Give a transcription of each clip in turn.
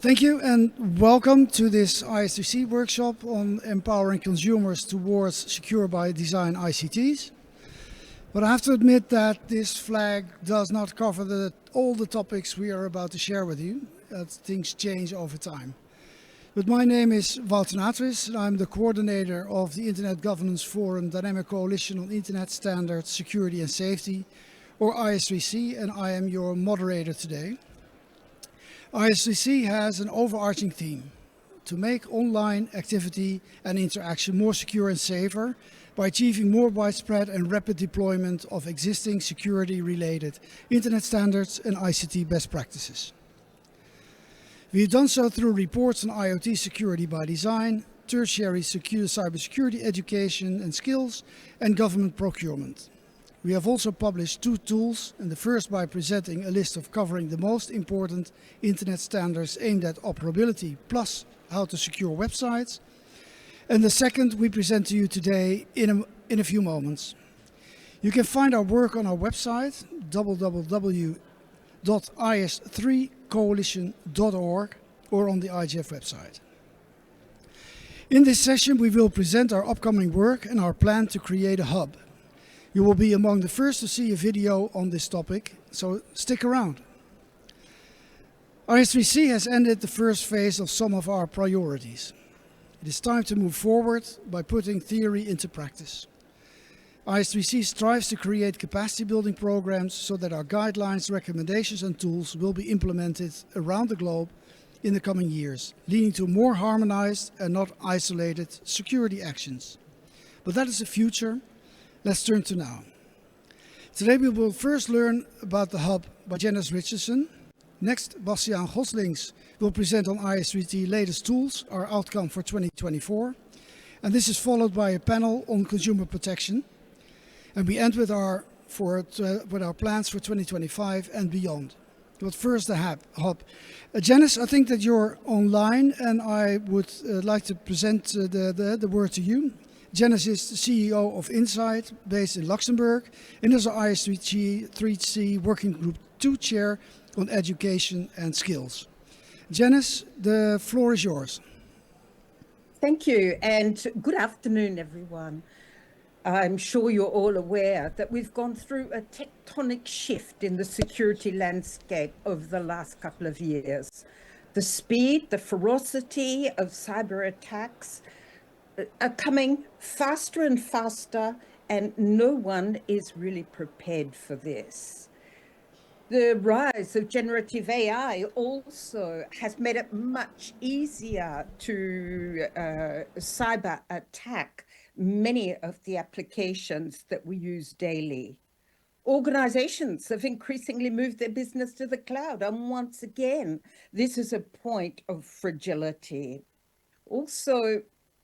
Thank you and welcome to this ISTC workshop on empowering consumers towards secure by design ICTs. But I have to admit that this flag does not cover all the topics we are about to share with you, as things change over time. But my name is Wouter Natris and I'm the coordinator of the Internet Governance Forum Dynamic Coalition on Internet Standards, Security and Safety, or IS3C, and I am your moderator today. ISCC has an overarching theme: to make online activity and interaction more secure and safer by achieving more widespread and rapid deployment of existing security-related internet standards and ICT best practices. We have done so through reports on IoT security by design, tertiary cybersecurity education and skills, and government procurement. We have also published 2 tools, and the first by presenting a list of covering the most important internet standards aimed at operability, plus how to secure websites. And the second we present to you today in a few moments. You can find our work on our website, www.is3coalition.org, or on the IGF website. In this session, we will present our upcoming work and our plan to create a hub. You will be among the first to see a video on this topic, so stick around. IS3C has ended the first phase of some of our priorities. It is time to move forward by putting theory into practice. IS3C strives to create capacity building programs so that our guidelines, recommendations and tools will be implemented around the globe in the coming years, leading to more harmonized and not isolated security actions. But that is the future. Let's turn to now. Today we will first learn about the hub by Janice Richardson. Next, Bastiaan Goslings will present on IS3C latest tools, our outcome for 2024. And this is followed by a panel on consumer protection. And we end with our plans for 2025 and beyond. But first the hub. Janice, I think that you're online and I would like to present the word to you. Janice is the CEO of Insight, based in Luxembourg, and is our IS3C Working Group 2 Chair on Education and Skills. Janice, the floor is yours. Thank you, and good afternoon, everyone. I'm sure you're all aware that we've gone through a tectonic shift in the security landscape over the last couple of years. The speed, the ferocity of cyber attacks are coming faster and faster, and no one is really prepared for this. The rise of generative AI also has made it much easier to cyber attack many of the applications that we use daily. Organizations have increasingly moved their business to the cloud, and once again, this is a point of fragility. Also,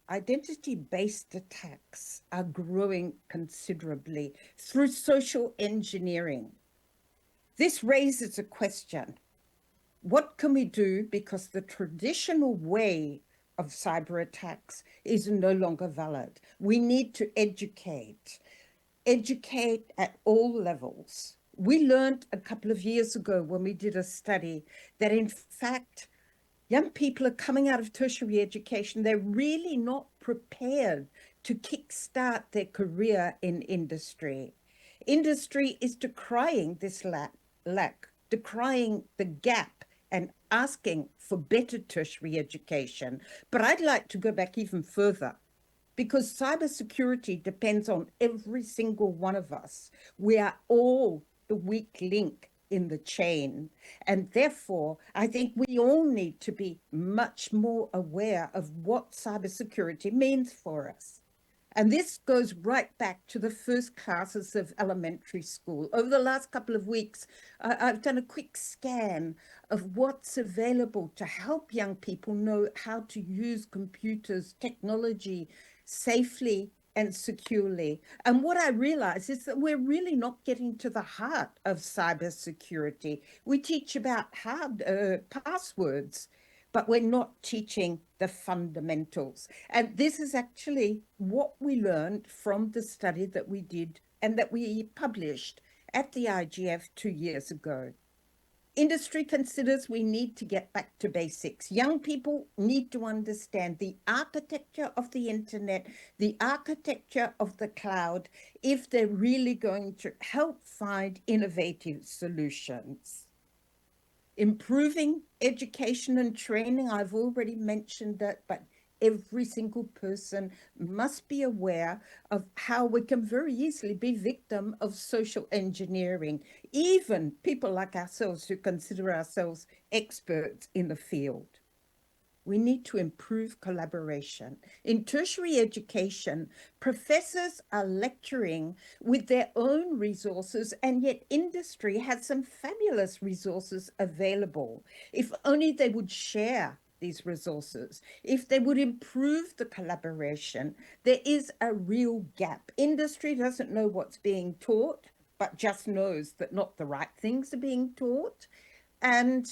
identity-based attacks are growing considerably through social engineering. This raises a question. What can we do, because the traditional way of cyber attacks is no longer valid? We need to educate at all levels. We learned a couple of years ago when we did a study that in fact, young people are coming out of tertiary education. They're really not prepared to kickstart their career in industry. Industry is decrying this lack, decrying the gap and asking for better tertiary education. But I'd like to go back even further, because cybersecurity depends on every single one of us. We are all the weak link in the chain. And therefore, I think we all need to be much more aware of what cybersecurity means for us. And this goes right back to the first classes of elementary school. Over the last couple of weeks, I've done a quick scan of what's available to help young people know how to use computers, technology safely and securely. And what I realize is that we're really not getting to the heart of cybersecurity. We teach about passwords, but we're not teaching the fundamentals. And this is actually what we learned from the study that we did and that we published at the IGF 2 years ago. Industry considers we need to get back to basics. Young people need to understand the architecture of the internet, the architecture of the cloud, if they're really going to help find innovative solutions. Improving education and training, I've already mentioned that, but every single person must be aware of how we can very easily be victim of social engineering, even people like ourselves who consider ourselves experts in the field. We need to improve collaboration. In tertiary education, professors are lecturing with their own resources, and yet industry has some fabulous resources available. If only they would share these resources, if they would improve the collaboration, there is a real gap. Industry doesn't know what's being taught, but just knows that not the right things are being taught. And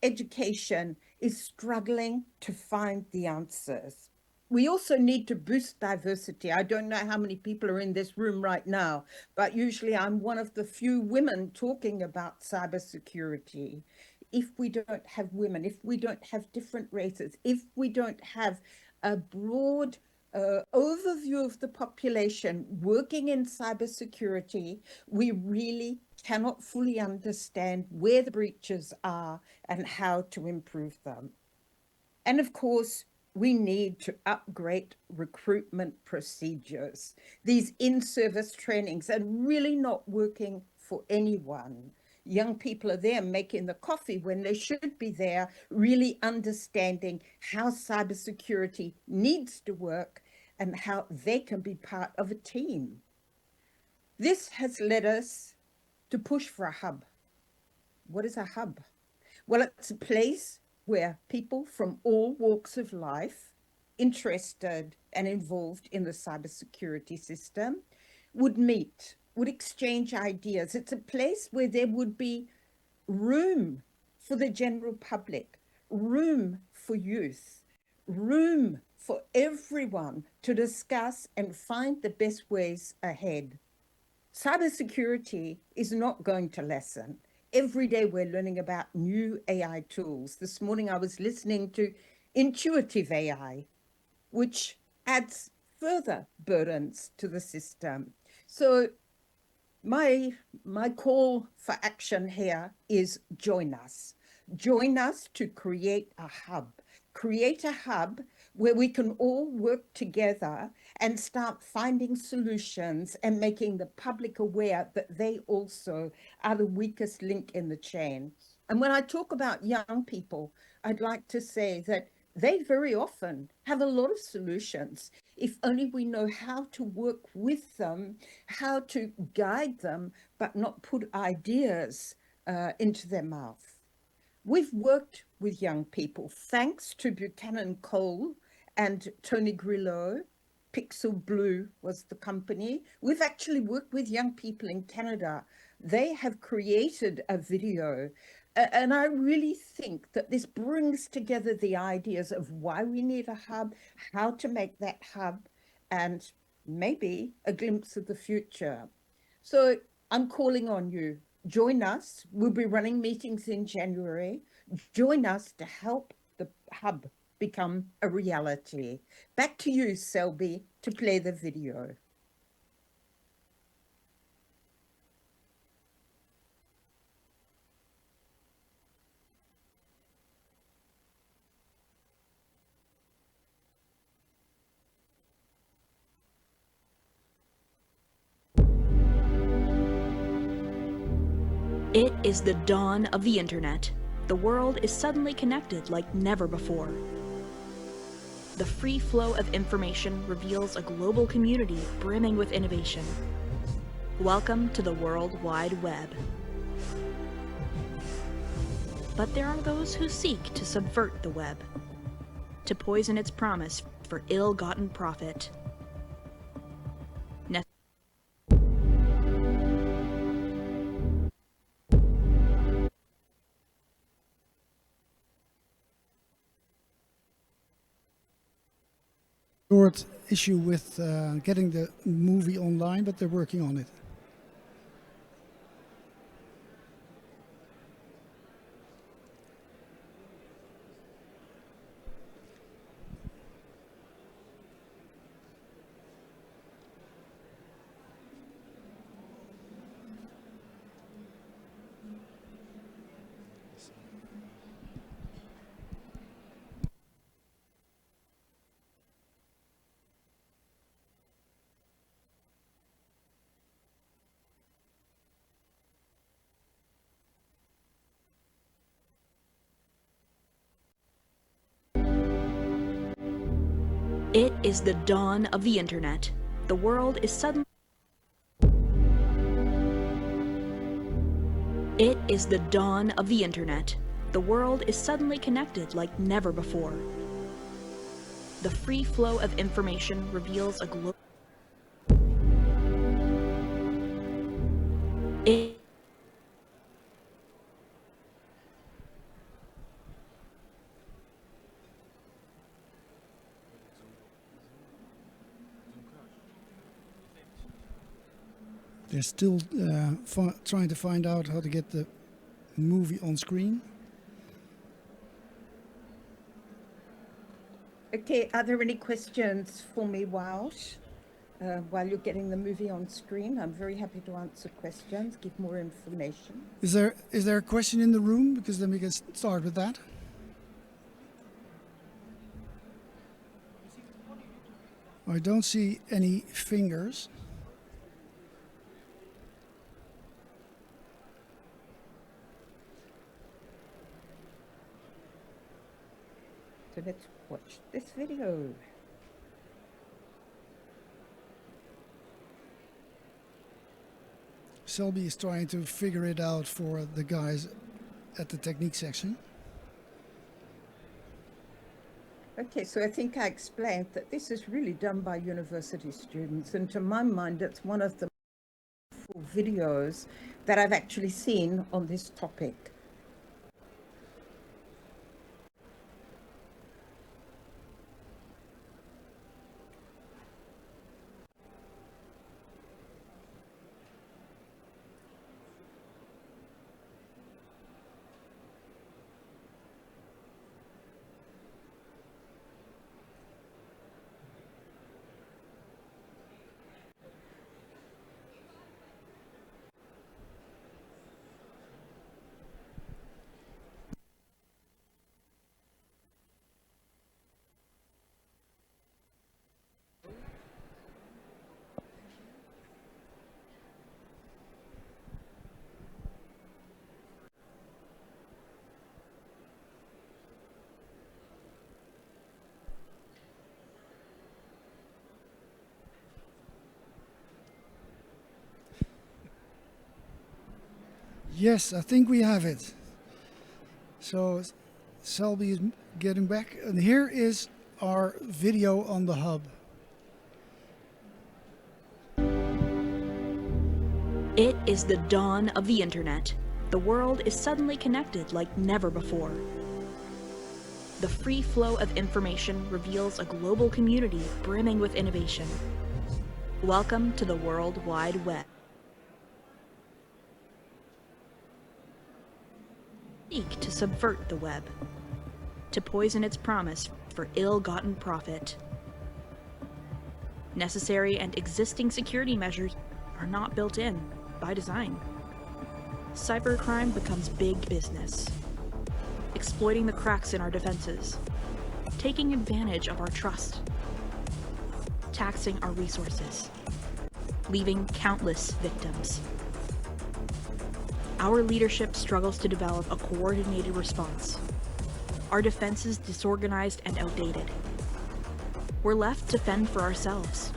education is struggling to find the answers. We also need to boost diversity. I don't know how many people are in this room right now, but usually I'm one of the few women talking about cybersecurity. If we don't have women, if we don't have different races, if we don't have a broad overview of the population working in cybersecurity, we really cannot fully understand where the breaches are and how to improve them. And of course, we need to upgrade recruitment procedures. These in-service trainings are really not working for anyone. Young people are there making the coffee when they should be there, really understanding how cybersecurity needs to work and how they can be part of a team. This has led us to push for a hub. What is a hub? Well, it's a place where people from all walks of life, interested and involved in the cybersecurity system, would meet, would exchange ideas. It's a place where there would be room for the general public, room for youth, room for everyone to discuss and find the best ways ahead. Cybersecurity is not going to lessen. Every day we're learning about new AI tools. This morning I was listening to intuitive AI, which adds further burdens to the system. So my call for action here is join us. Join us to create a hub. Create a hub where we can all work together and start finding solutions and making the public aware that they also are the weakest link in the chain. And when I talk about young people, I'd like to say that they very often have a lot of solutions if only we know how to work with them, how to guide them, but not put ideas into their mouth. We've worked with young people thanks to Buchanan Cole and Tony Grillo. Pixel Blue was the company. We've actually worked with young people in Canada. They have created a video. And I really think that this brings together the ideas of why we need a hub, how to make that hub, and maybe a glimpse of the future. So I'm calling on you. Join us. We'll be running meetings in January. Join us to help the hub become a reality. Back to you, Selby, to play the video. It is the dawn of the internet. The world is suddenly connected like never before. The free flow of information reveals a global community brimming with innovation. Welcome to the World Wide Web. But there are those who seek to subvert the web, to poison its promise for ill-gotten profit. Short issue with getting the movie online, but they're working on it. It is the dawn of the internet. The world is suddenly... It is the dawn of the internet. The world is suddenly connected like never before. The free flow of information reveals a global... They're still trying to find out how to get the movie on screen. Okay, are there any questions for me while you're getting the movie on screen? I'm very happy to answer questions, give more information. Is there a question in the room? Because then we can start with that. I don't see any fingers. So let's watch this video. Selby is trying to figure it out for the guys at the technique section. Okay, so I think I explained that this is really done by university students, and to my mind, it's one of the videos that I've actually seen on this topic. Yes, I think we have it. So Selby is getting back, and here is our video on the hub. It is the dawn of the internet. The world is suddenly connected like never before. The free flow of information reveals a global community brimming with innovation. Welcome to the World Wide Web. Seek to subvert the web, to poison its promise for ill-gotten profit. Necessary and existing security measures are not built in by design. Cybercrime becomes big business, exploiting the cracks in our defenses, taking advantage of our trust, taxing our resources, leaving countless victims. Our leadership struggles to develop a coordinated response. Our defenses disorganized and outdated. We're left to fend for ourselves.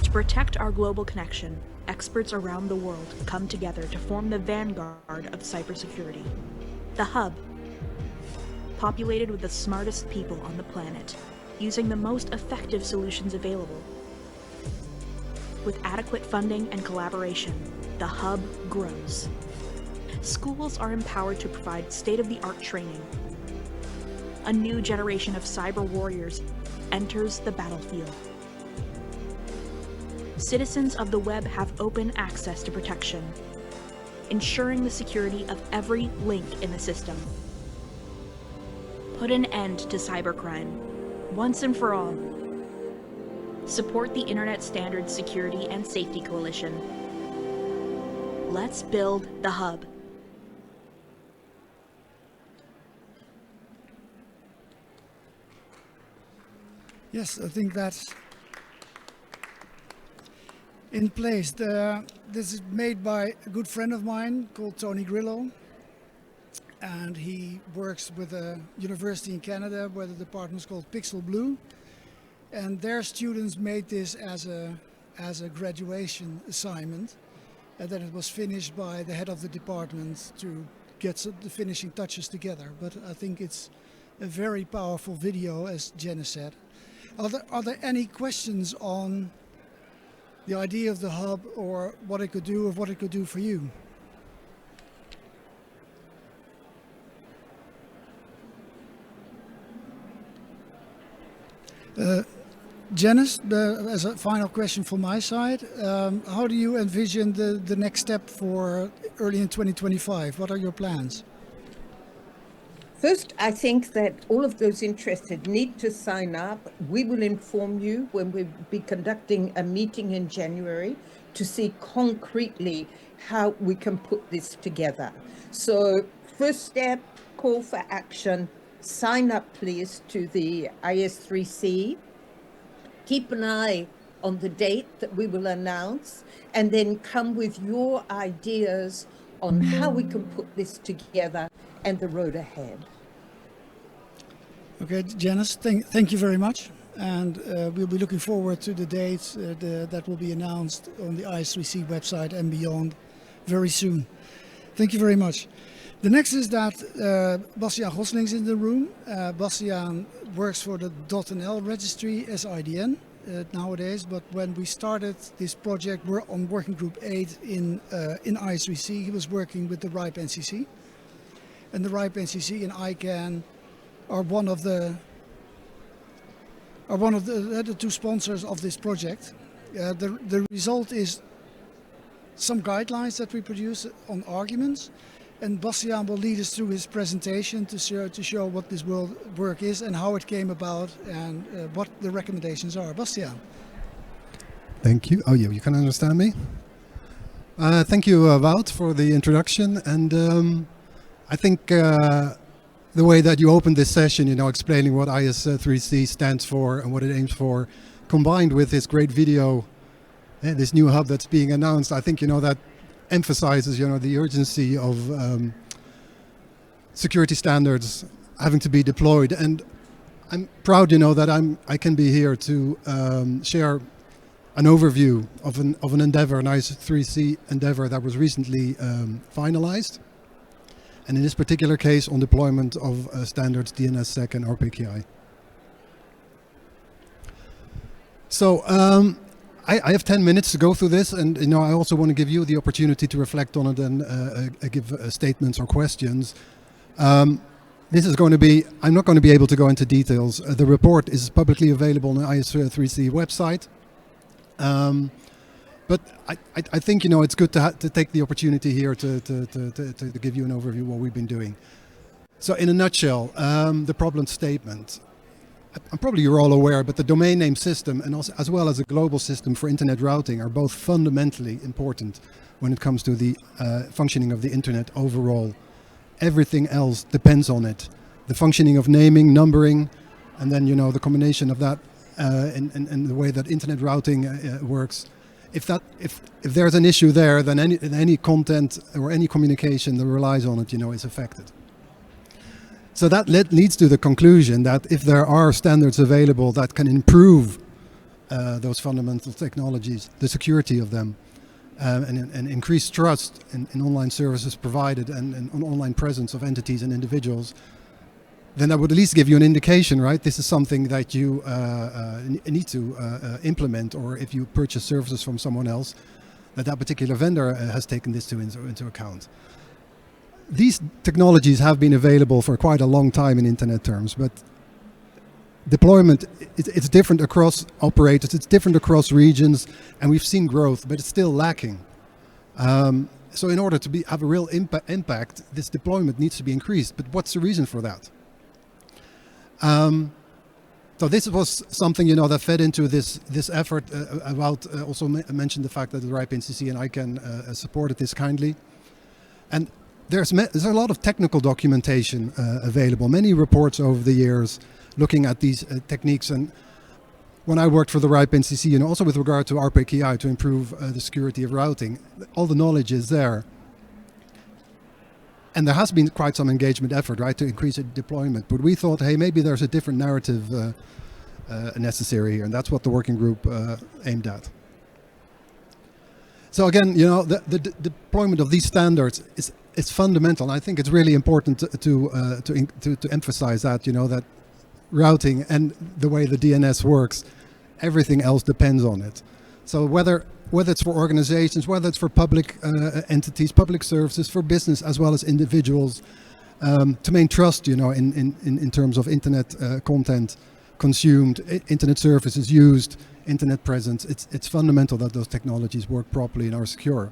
To protect our global connection, experts around the world come together to form the vanguard of cybersecurity. The Hub, populated with the smartest people on the planet, using the most effective solutions available. With adequate funding and collaboration, the Hub grows. Schools are empowered to provide state-of-the-art training. A new generation of cyber warriors enters the battlefield. Citizens of the web have open access to protection, ensuring the security of every link in the system. Put an end to cybercrime, once and for all. Support the Internet Standards Security and Safety Coalition. Let's build the Hub. Yes, I think that's in place. This is made by a good friend of mine called Tony Grillo. and he works with a university in Canada where the department is called Pixel Blue, and their students made this as a graduation assignment, and then it was finished by the head of the department to get the finishing touches together. But I think it's a very powerful video, as Jenna said. Are there any questions on the idea of the hub, or what it could do, or what it could do for you? Janice, as a final question from my side, how do you envision the next step for early in 2025? What are your plans? First, I think that all of those interested need to sign up. We will inform you when we'll be conducting a meeting in January to see concretely how we can put this together. So first step, call for action, sign up please to the IS3C. Keep an eye on the date that we will announce, and then come with your ideas on how we can put this together and the road ahead. Okay, Janice, thank you very much. And we'll be looking forward to the dates that will be announced on the IS3C website and beyond very soon. Thank you very much. The next is that Bastiaan Gosling's in the room. Bastiaan works for the .nl registry as IDN nowadays, but when we started this project, we're on working group 8 in IS3C. He was working with the RIPE NCC, and the RIPE NCC and ICANN are one of the two sponsors of this project. The result is some guidelines that we produce on arguments, and Bastiaan will lead us through his presentation to show what this work is and how it came about and what the recommendations are. Bastiaan. Thank you. Oh, yeah, you can understand me? Thank you, Wout, for the introduction. And I think the way that you opened this session, explaining what IS3C stands for and what it aims for, combined with this great video, this new hub that's being announced, I think, that emphasizes, the urgency of security standards having to be deployed. And I'm proud, that I can be here to share an overview of an endeavor, an IS3C endeavor that was recently finalized. And in this particular case, on deployment of standards DNSSEC and RPKI. So I have 10 minutes to go through this, and I also want to give you the opportunity to reflect on it and give statements or questions. This is going to be, I'm not going to be able to go into details. The report is publicly available on the IS3C website. But I think, it's good to take the opportunity here to give you an overview of what we've been doing. So in a nutshell, the problem statement. I'm probably you're all aware, but the domain name system and also, as well as a global system for internet routing are both fundamentally important when it comes to the functioning of the internet overall. Everything else depends on it. The functioning of naming, numbering, and then, the combination of that and the way that internet routing works. If there's an issue there, then any content or any communication that relies on it, is affected. So that leads to the conclusion that if there are standards available that can improve those fundamental technologies, the security of them, and increase trust in online services provided and an online presence of entities and individuals, then that would at least give you an indication, right? This is something that you need to implement, or if you purchase services from someone else, that particular vendor has taken this into account. These technologies have been available for quite a long time in internet terms, but deployment, it's different across operators, it's different across regions, and we've seen growth, but it's still lacking. So in order to have a real impact, this deployment needs to be increased. But what's the reason for that? So this was something, that fed into this effort. About also mentioned the fact that the RIPE NCC and ICANN supported this kindly. And there's a lot of technical documentation available, many reports over the years looking at these techniques. And when I worked for the RIPE NCC, also with regard to RPKI to improve the security of routing, all the knowledge is there. And there has been quite some engagement effort, right, to increase its deployment. But we thought, hey, maybe there's a different narrative necessary here, and that's what the working group aimed at. So again, you know, the deployment of these standards is fundamental. And I think it's really important to emphasize that, you know, that routing and the way the DNS works, everything else depends on it. So whether it's for organizations, whether it's for public entities, public services, for business as well as individuals, to maintain trust, you know, in terms of internet content consumed, internet services used, internet presence, it's fundamental that those technologies work properly and are secure.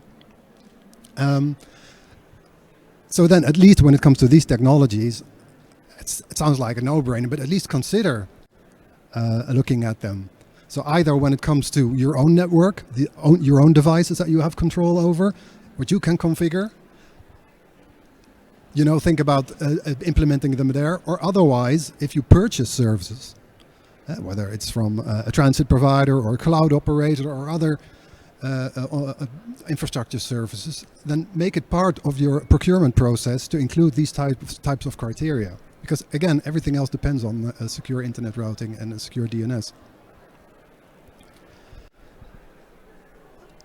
So then, at least when it comes to these technologies, it sounds like a no-brainer, but at least consider looking at them. So either when it comes to your own network, your own devices that you have control over, what you can configure, you know, think about implementing them there, or otherwise, if you purchase services, whether it's from a transit provider or a cloud operator or other infrastructure services, then make it part of your procurement process to include these types of criteria. Because again, everything else depends on a secure internet routing and a secure DNS.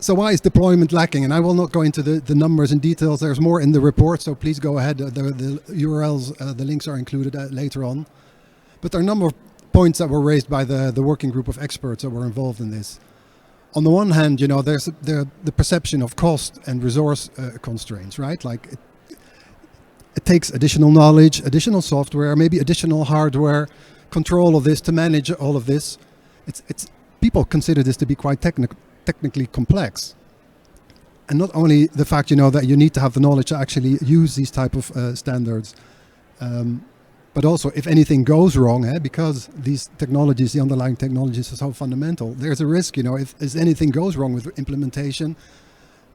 So why is deployment lacking? And I will not go into the numbers and details. There's more in the report, so please go ahead. The URLs, the links are included later on. But there are a number of points that were raised by the working group of experts that were involved in this. On the one hand, you know, there's the perception of cost and resource constraints, right? Like it takes additional knowledge, additional software, maybe additional hardware, control of this to manage all of this. People consider this to be quite technically complex. And not only the fact, you know, that you need to have the knowledge to actually use these type of standards, but also if anything goes wrong, because these technologies, the underlying technologies are so fundamental, there's a risk, you know, if anything goes wrong with implementation,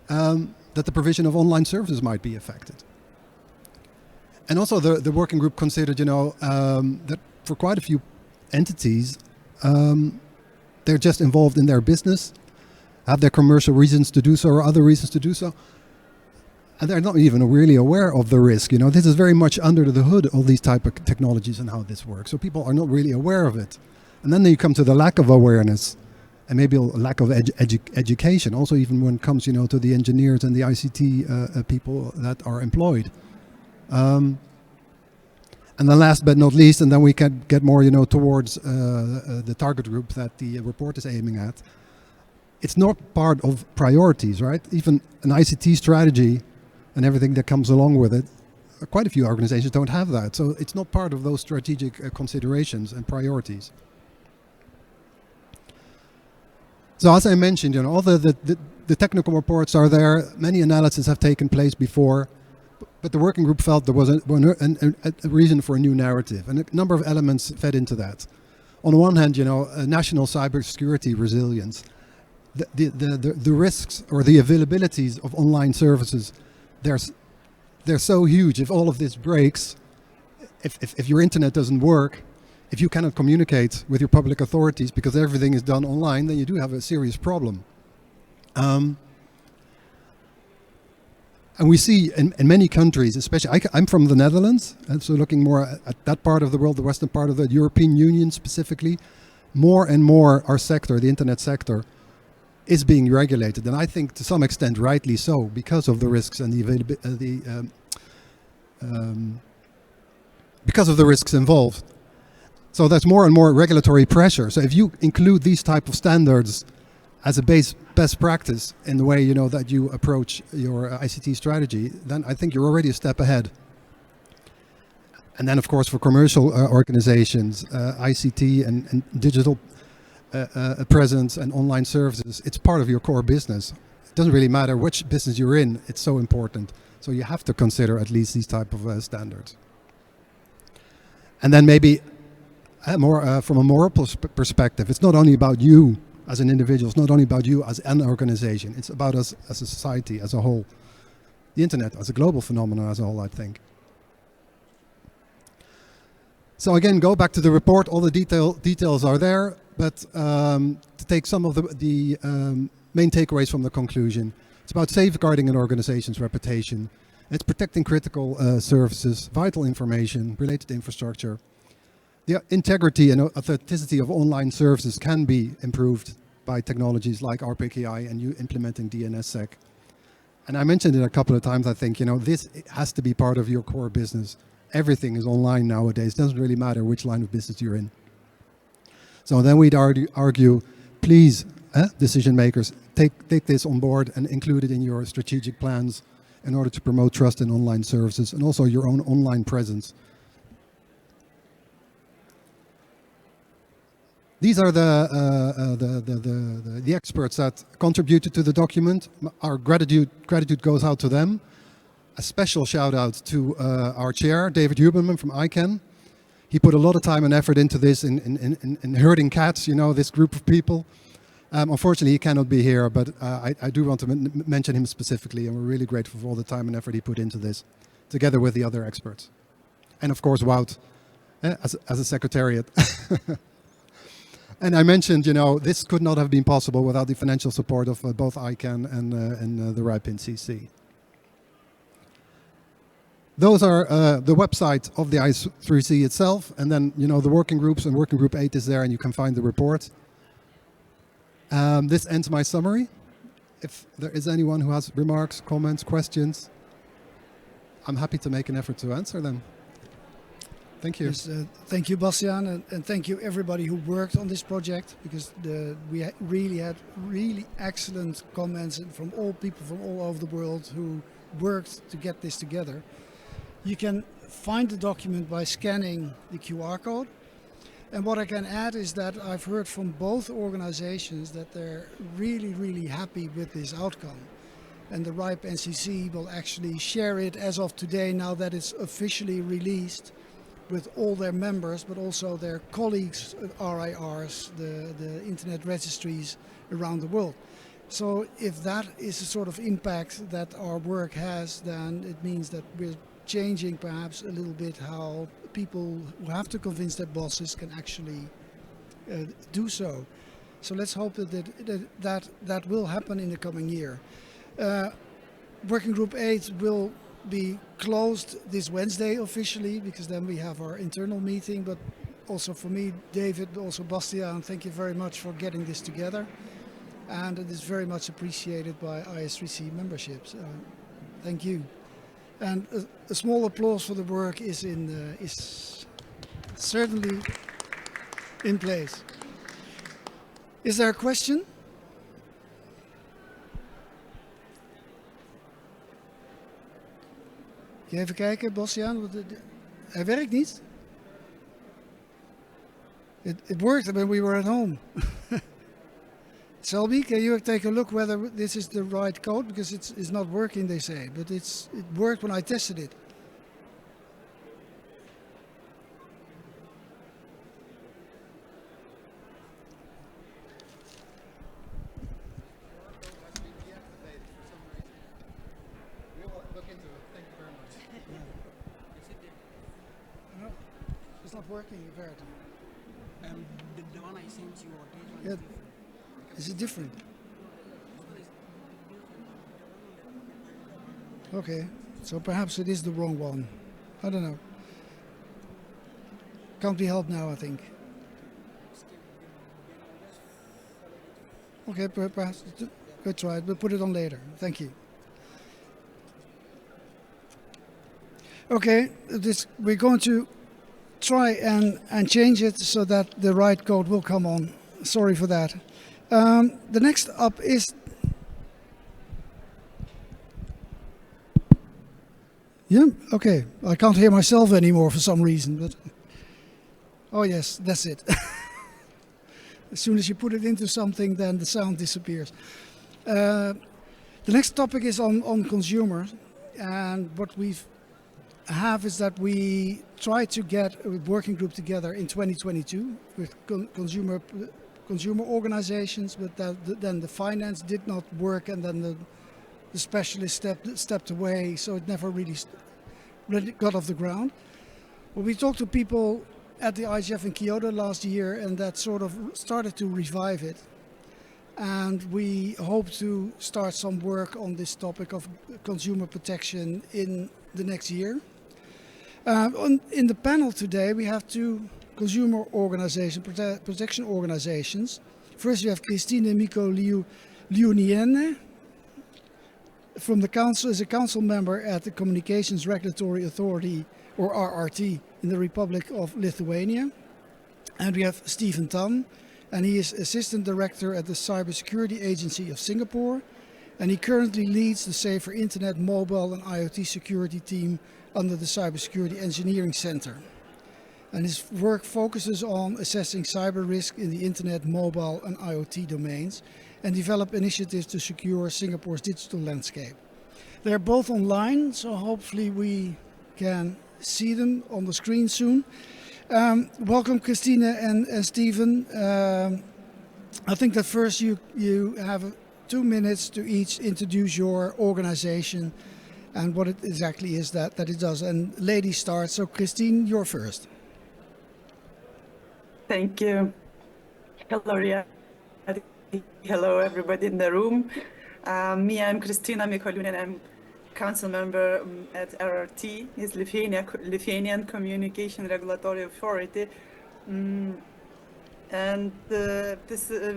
that the provision of online services might be affected. And also the working group considered, you know, that for quite a few entities, they're just involved in their business, have their commercial reasons to do so or other reasons to do so, and they're not even really aware of the risk. You know, this is very much under the hood, all these type of technologies and how this works. So people are not really aware of it. And then you come to the lack of awareness and maybe a lack of education. Also, even when it comes, you know, to the engineers and the ICT people that are employed. And then last but not least, and then we can get more, you know, towards the target group that the report is aiming at. It's not part of priorities, right? Even an ICT strategy and everything that comes along with it, quite a few organizations don't have that. So it's not part of those strategic considerations and priorities. So as I mentioned, you know, all the technical reports are there. Many analyses have taken place before, but the working group felt there was a reason for a new narrative, and a number of elements fed into that. On the one hand, you know, national cybersecurity resilience. The risks or the availabilities of online services, they're so huge. If all of this breaks, if your internet doesn't work, if you cannot communicate with your public authorities because everything is done online, then you do have a serious problem. And we see in many countries, especially, I'm from the Netherlands, and so looking more at that part of the world, the western part of the European Union specifically, more and more our sector, the internet sector, is being regulated, and I think to some extent rightly so, because of the risks and because of the risks involved. So there's more and more regulatory pressure. So if you include these type of standards as a best practice in the way, you know, that you approach your ICT strategy, then I think you're already a step ahead. And then, of course, for commercial organizations, ICT and digital presence and online services, it's part of your core business. It doesn't really matter which business you're in, it's so important. So you have to consider at least these type of standards. And then maybe more from a moral perspective, it's not only about you as an individual, it's not only about you as an organization, it's about us as a society as a whole. The internet as a global phenomenon as a whole, I think. So again, go back to the report, all the details are there. But to take some of the main takeaways from the conclusion, it's about safeguarding an organization's reputation It's protecting critical services, vital information, related infrastructure. The integrity and authenticity of online services can be improved by technologies like RPKI and you implementing DNSSEC. And I mentioned it a couple of times, I think, this has to be part of your core business. Everything is online nowadays. It doesn't really matter which line of business you're in. So then we'd argue, please, decision makers, take this on board and include it in your strategic plans in order to promote trust in online services and also your own online presence. These are the experts that contributed to the document. Our gratitude goes out to them. A special shout out to our chair, David Huberman from ICANN. He put a lot of time and effort into this in herding cats, this group of people. Unfortunately, he cannot be here, but I do want to mention him specifically, and we're really grateful for all the time and effort he put into this, together with the other experts. And of course, Wout, as a secretariat. And I mentioned, this could not have been possible without the financial support of both ICANN and the RIPIN CC. Those are the website of the I3C itself, and then, the working groups, and working group 8 is there, and you can find the report. This ends my summary. If there is anyone who has remarks, comments, questions, I'm happy to make an effort to answer them. Thank you. Yes, thank you, Bastiaan, and thank you everybody who worked on this project, because we really had excellent comments from all people from all over the world who worked to get this together. You can find the document by scanning the QR code. And what I can add is that I've heard from both organizations that they're really happy with this outcome. And the RIPE NCC will actually share it as of today, now that it's officially released, with all their members, but also their colleagues at RIRs, the internet registries around the world. So if that is the sort of impact that our work has, then it means that we're changing perhaps a little bit how people who have to convince their bosses can actually do so. So let's hope that will happen in the coming year. Working Group 8 will be closed this Wednesday officially, because then we have our internal meeting. But also for me, David, also Bastiaan, thank you very much for getting this together. And it is very much appreciated by IS3C memberships. Thank you. And a small applause for the work is certainly in place. Is there a question? Even kijken, Bastiaan. Hij werkt niet. It worked when we were at home. Selby, can you take a look whether this is the right code? Because it's not working, they say, but it worked when I tested it. It's not working, apparently. The one I sent you, Yeah. Is it different? Okay, so perhaps it is the wrong one. I don't know. Can't be helped now, I think. Okay, perhaps we'll try it. We'll put it on later. Thank you. Okay, we're going to try and change it so that the right code will come on. Sorry for that. The next up is okay. I can't hear myself anymore for some reason, but oh yes, that's it. As soon as you put it into something, then the sound disappears. The next topic is on consumer, and what we have is that we try to get a working group together in 2022 with consumer organizations, but then the finance did not work, and then the specialist stepped away, so it never really got off the ground. Well, we talked to people at the IGF in Kyoto last year, and that sort of started to revive it. and we hope to start some work on this topic of consumer protection in the next year. In the panel today, we have two consumer protection organizations. First, we have Christine Miko Liuniene from the council, as a council member at the Communications Regulatory Authority, or RRT, in the Republic of Lithuania. And we have Stephen Tan, and he is Assistant Director at the Cybersecurity Agency of Singapore, and he currently leads the Safer Internet, Mobile and IoT Security team under the Cybersecurity Engineering Center. And his work focuses on assessing cyber risk in the Internet, mobile and IoT domains, and develop initiatives to secure Singapore's digital landscape. They're both online, so hopefully we can see them on the screen soon. Welcome, Christina and Stephen. I think that first you have 2 minutes to each introduce your organization and what it exactly is that it does. And ladies start, so Christine, you're first. Thank you. Hello, Ria. Hello, everybody in the room. I'm Kristina Mikolun, and I'm council member at RRT, is Lithuanian Communication Regulatory Authority.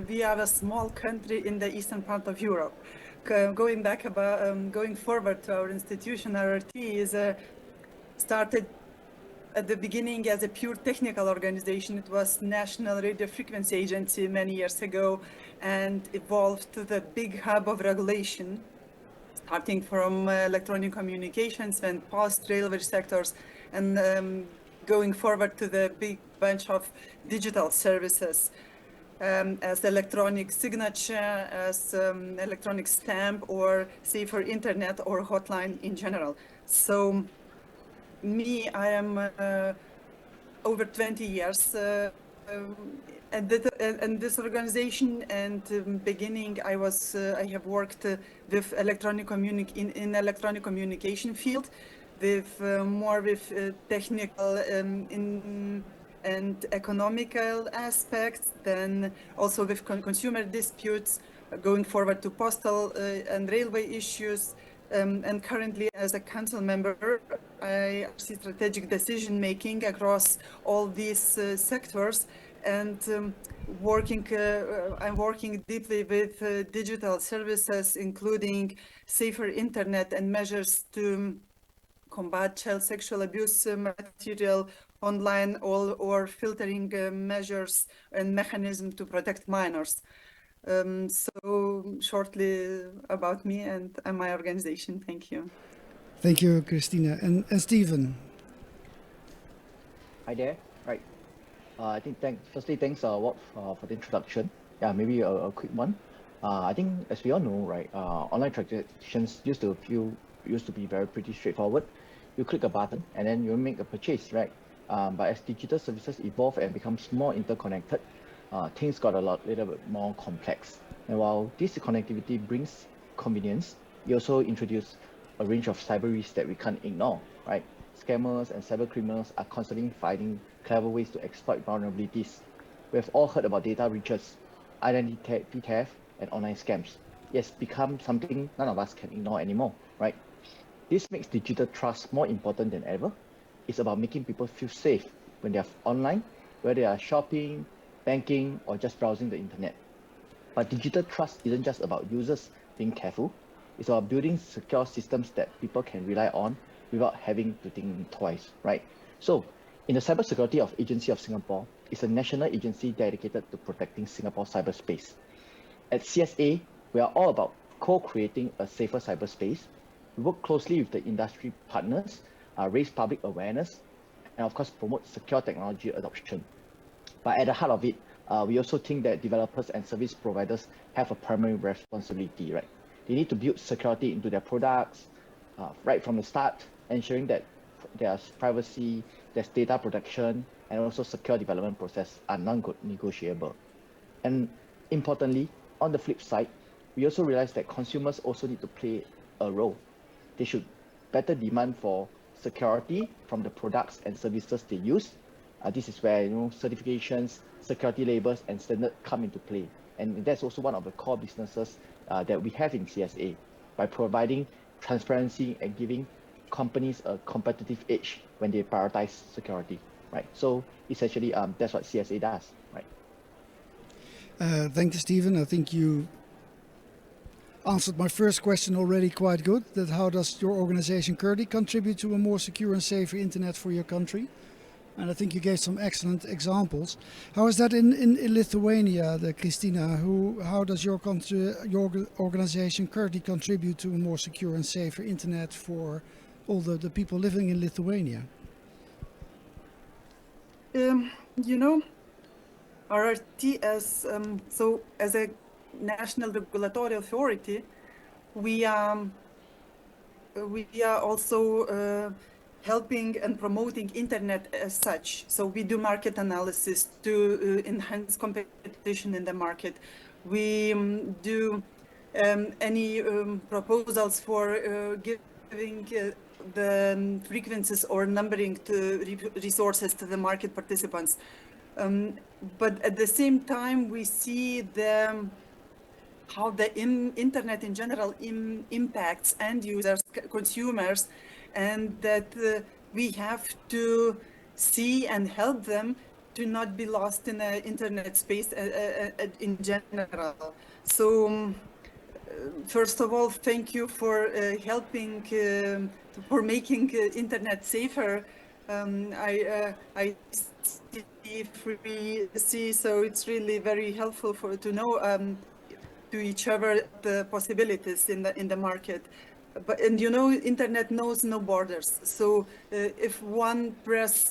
We are a small country in the eastern part of Europe. Going forward to our institution, RRT is started at the beginning as a pure technical organization. It was National Radio Frequency Agency many years ago and evolved to the big hub of regulation, starting from electronic communications and post-railway sectors, and going forward to the big bunch of digital services, as electronic signature, as electronic stamp, or safer internet, or hotline in general. So I am over 20 years at this organization, and beginning I have worked with electronic communication field, with more with technical and economical aspects, then also with consumer disputes, going forward to postal and railway issues. And currently, as a council member, I see strategic decision making across all these sectors, and I'm working deeply with digital services, including safer internet and measures to combat child sexual abuse material online, or filtering measures and mechanisms to protect minors. So shortly about me and my organization. Thank you. Thank you, Christina. And Stephen. Hi there. Right. I think firstly, thanks Walt for the introduction. Yeah, maybe a quick one. I think, as we all know, right, online transactions used to be pretty straightforward. You click a button and then you make a purchase, right? But as digital services evolve and becomes more interconnected, things got little bit more complex. And while this connectivity brings convenience, it also introduced a range of cyber risks that we can't ignore, right? Scammers and cyber criminals are constantly finding clever ways to exploit vulnerabilities. We have all heard about data breaches, identity theft, and online scams. It's become something none of us can ignore anymore, right? This makes digital trust more important than ever. It's about making people feel safe when they're online, whether they are shopping, banking, or just browsing the internet. But digital trust isn't just about users being careful. It's about building secure systems that people can rely on without having to think twice, right? So, in the Cybersecurity Agency of Singapore, it's a national agency dedicated to protecting Singapore's cyberspace. At CSA, we are all about co-creating a safer cyberspace. We work closely with the industry partners, raise public awareness, and of course promote secure technology adoption. But at the heart of it, we also think that developers and service providers have a primary responsibility, right? They need to build security into their products right from the start, ensuring that there's privacy, there's data protection, and also secure development process are non-negotiable. And importantly, on the flip side, we also realize that consumers also need to play a role. They should better demand for security from the products and services they use. This is where certifications, security labels, and standards come into play. And that's also one of the core businesses that we have in CSA, by providing transparency and giving companies a competitive edge when they prioritize security, right? So essentially, that's what CSA does, right? Thank you, Stephen. I think you answered my first question already quite good, that how does your organization currently contribute to a more secure and safer internet for your country? And I think you gave some excellent examples. How is that in Lithuania, Christina? How does your organization currently contribute to a more secure and safer internet for all the people living in Lithuania? You know, RRT as a national regulatory authority, we are also helping and promoting internet as such. So we do market analysis to enhance competition in the market. We do any proposals for giving the frequencies or numbering to resources to the market participants. But at the same time, we see how the internet in general impacts end users, consumers, and that we have to see and help them to not be lost in the internet space in general. So first of all, thank you for helping, for making internet safer. I see, so it's really very helpful to know to each other the possibilities in the market. But you know, internet knows no borders. So if one press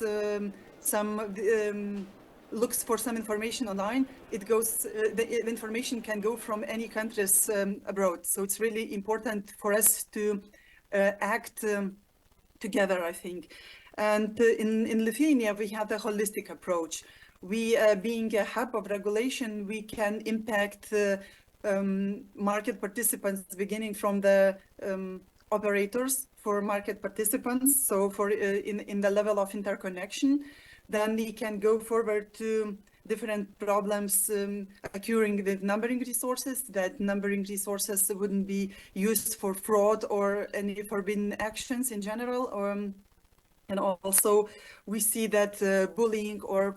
looks for some information online, it goes. The information can go from any countries abroad. So it's really important for us to act together, I think. And in Lithuania, we have a holistic approach. We, being a hub of regulation, we can impact market participants, beginning from the operators for market participants. So for in the level of interconnection, then we can go forward to different problems occurring with numbering resources, that numbering resources wouldn't be used for fraud or any forbidden actions in general. And also we see that bullying or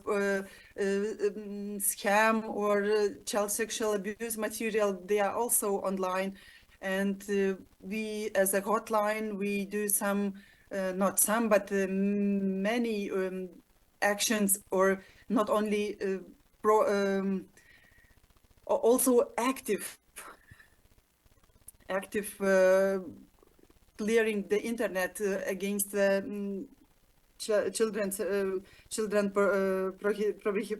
scam or child sexual abuse material, they are also online. And we, as a hotline, we do some, not some, but many actions, or not only also active clearing the internet against the children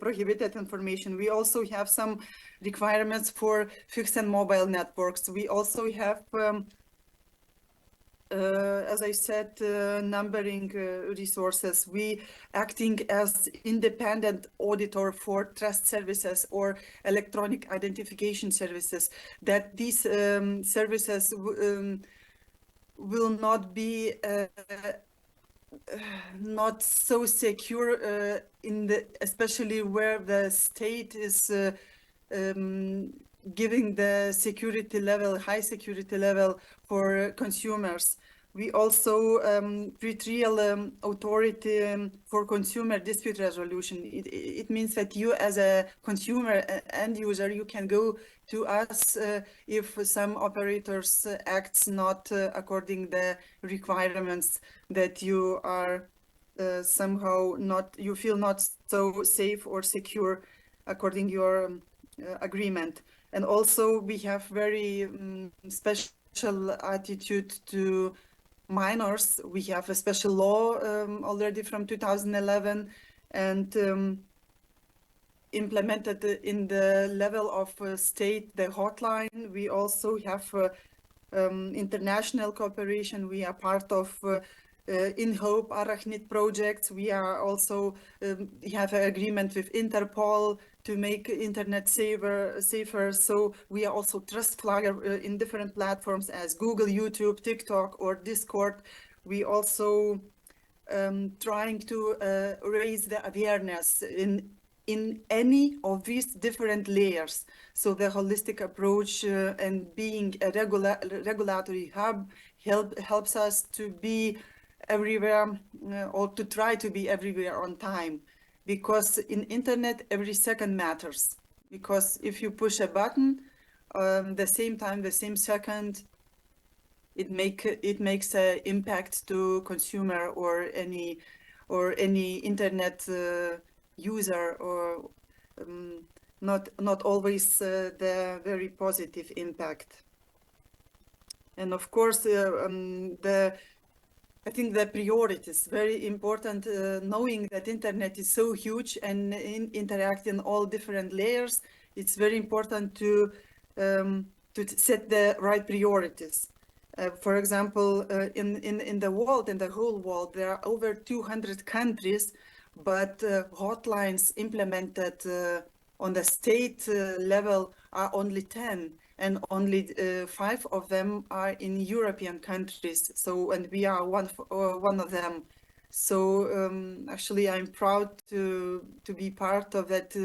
prohibited information. We also have some requirements for fixed and mobile networks. We also have, as I said, numbering resources. We acting as independent auditor for trust services or electronic identification services, that these services will not be not so secure in the, especially where the state is giving the security level, high security level for consumers. We also pre-trial authority for consumer dispute resolution. It means that you, as a consumer end user, you can go to us if some operators acts not according the requirements, that you are somehow not, you feel not so safe or secure according your agreement. And also we have very special attitude to minors. We have a special law already from 2011 and implemented in the level of state, the hotline. We also have international cooperation. We are part of In Hope Arachnid projects. We are also have an agreement with Interpol to make internet safer. So we are also trust flagger in different platforms as Google, YouTube, TikTok, or Discord. We also trying to raise the awareness in in any of these different layers. So the holistic approach and being a regulatory hub helps us to be everywhere or to try to be everywhere on time, because in internet every second matters. Because if you push a button, the same time, the same second, it makes an impact to consumer or any internet user, or not always the very positive impact. And of course, I think the priority is very important, knowing that internet is so huge and interact in all different layers. It's very important to set the right priorities. For example, in the world, in the whole world, there are over 200 countries, but hotlines implemented on the state level are only 10, and only 5 of them are in European countries. So, and we are one of them. So actually, I'm proud to be part of that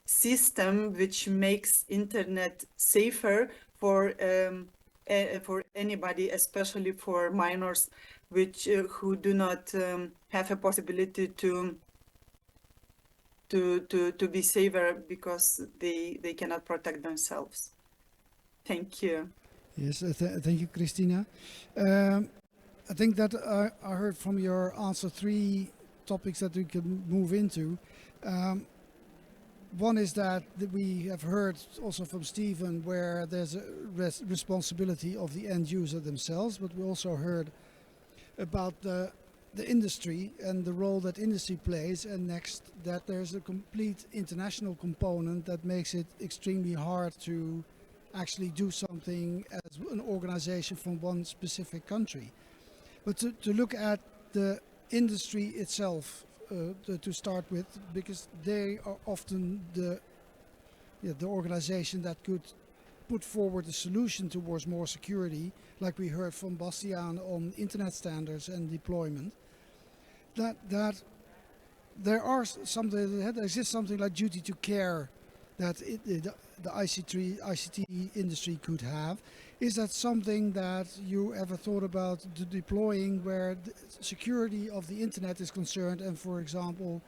system, which makes internet safer for anybody, especially for minors, which who do not have a possibility to be safer because they cannot protect themselves. Thank you. Yes, thank you, Christina. I think that I heard from your answer 3 topics that we can move into. One is that we have heard also from Stephen where there's a responsibility of the end user themselves, but we also heard about the industry and the role that industry plays, and next that there's a complete international component that makes it extremely hard to actually do something as an organization from one specific country. But to look at the industry itself, to start with, because they are often the organization that could put forward a solution towards more security, like we heard from Bastiaan on internet standards and deployment. That there exists something like duty to care that the ICT industry could have. Is that something that you ever thought about deploying, where the security of the internet is concerned, and for example,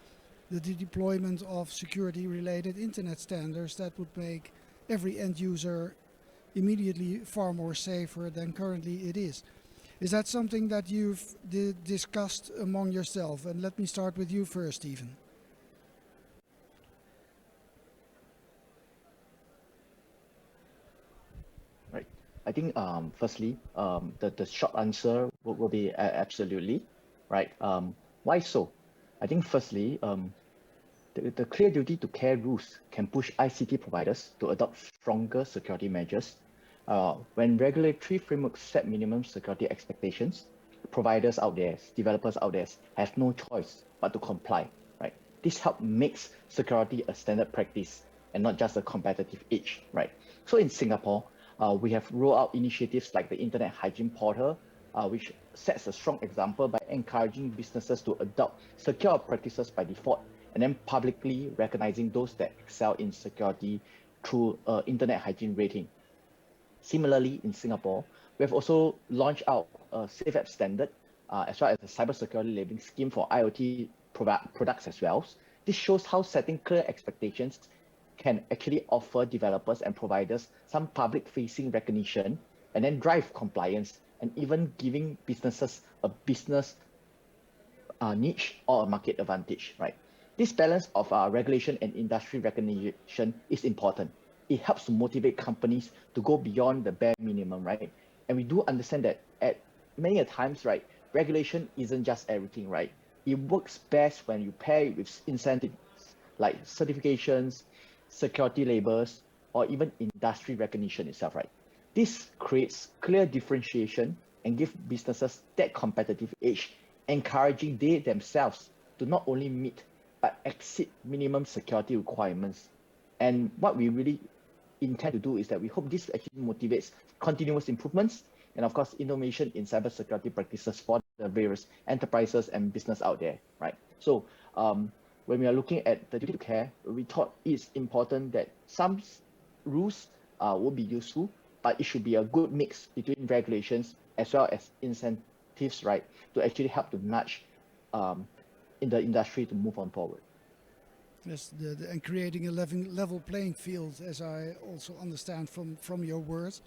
the deployment of security-related internet standards that would make every end user immediately far more safer than currently it is? Is that something that you've discussed among yourself? And let me start with you first, Stephen. Right. I think firstly, the short answer will be absolutely, right? Why so? I think firstly, the clear duty to care rules can push ICT providers to adopt stronger security measures. When regulatory frameworks set minimum security expectations, providers out there, developers out there have no choice but to comply, right? This helps makes security a standard practice and not just a competitive edge, right? So in Singapore, we have rolled out initiatives like the Internet Hygiene Portal, which sets a strong example by encouraging businesses to adopt secure practices by default, and then publicly recognizing those that excel in security through Internet Hygiene rating. Similarly, in Singapore, we have also launched out a Safe App Standard, as well as a cybersecurity labeling scheme for IoT products as well. This shows how setting clear expectations can actually offer developers and providers some public-facing recognition, and then drive compliance, and even giving businesses a business niche or a market advantage, right? This balance of regulation and industry recognition is important. It helps to motivate companies to go beyond the bare minimum, right? And we do understand that at many a times, right, regulation isn't just everything, right? It works best when you pair it with incentives like certifications, security labels, or even industry recognition itself, right? This creates clear differentiation and give businesses that competitive edge, encouraging they themselves to not only meet but exceed minimum security requirements. And what we really intend to do is that we hope this actually motivates continuous improvements and of course innovation in cybersecurity practices for the various enterprises and business out there, right? So when we are looking at the duty to care, we thought it's important that some rules will be useful, but it should be a good mix between regulations as well as incentives, right, to actually help to nudge in the industry to move on forward. Yes, and creating a level playing field, as I also understand from your words.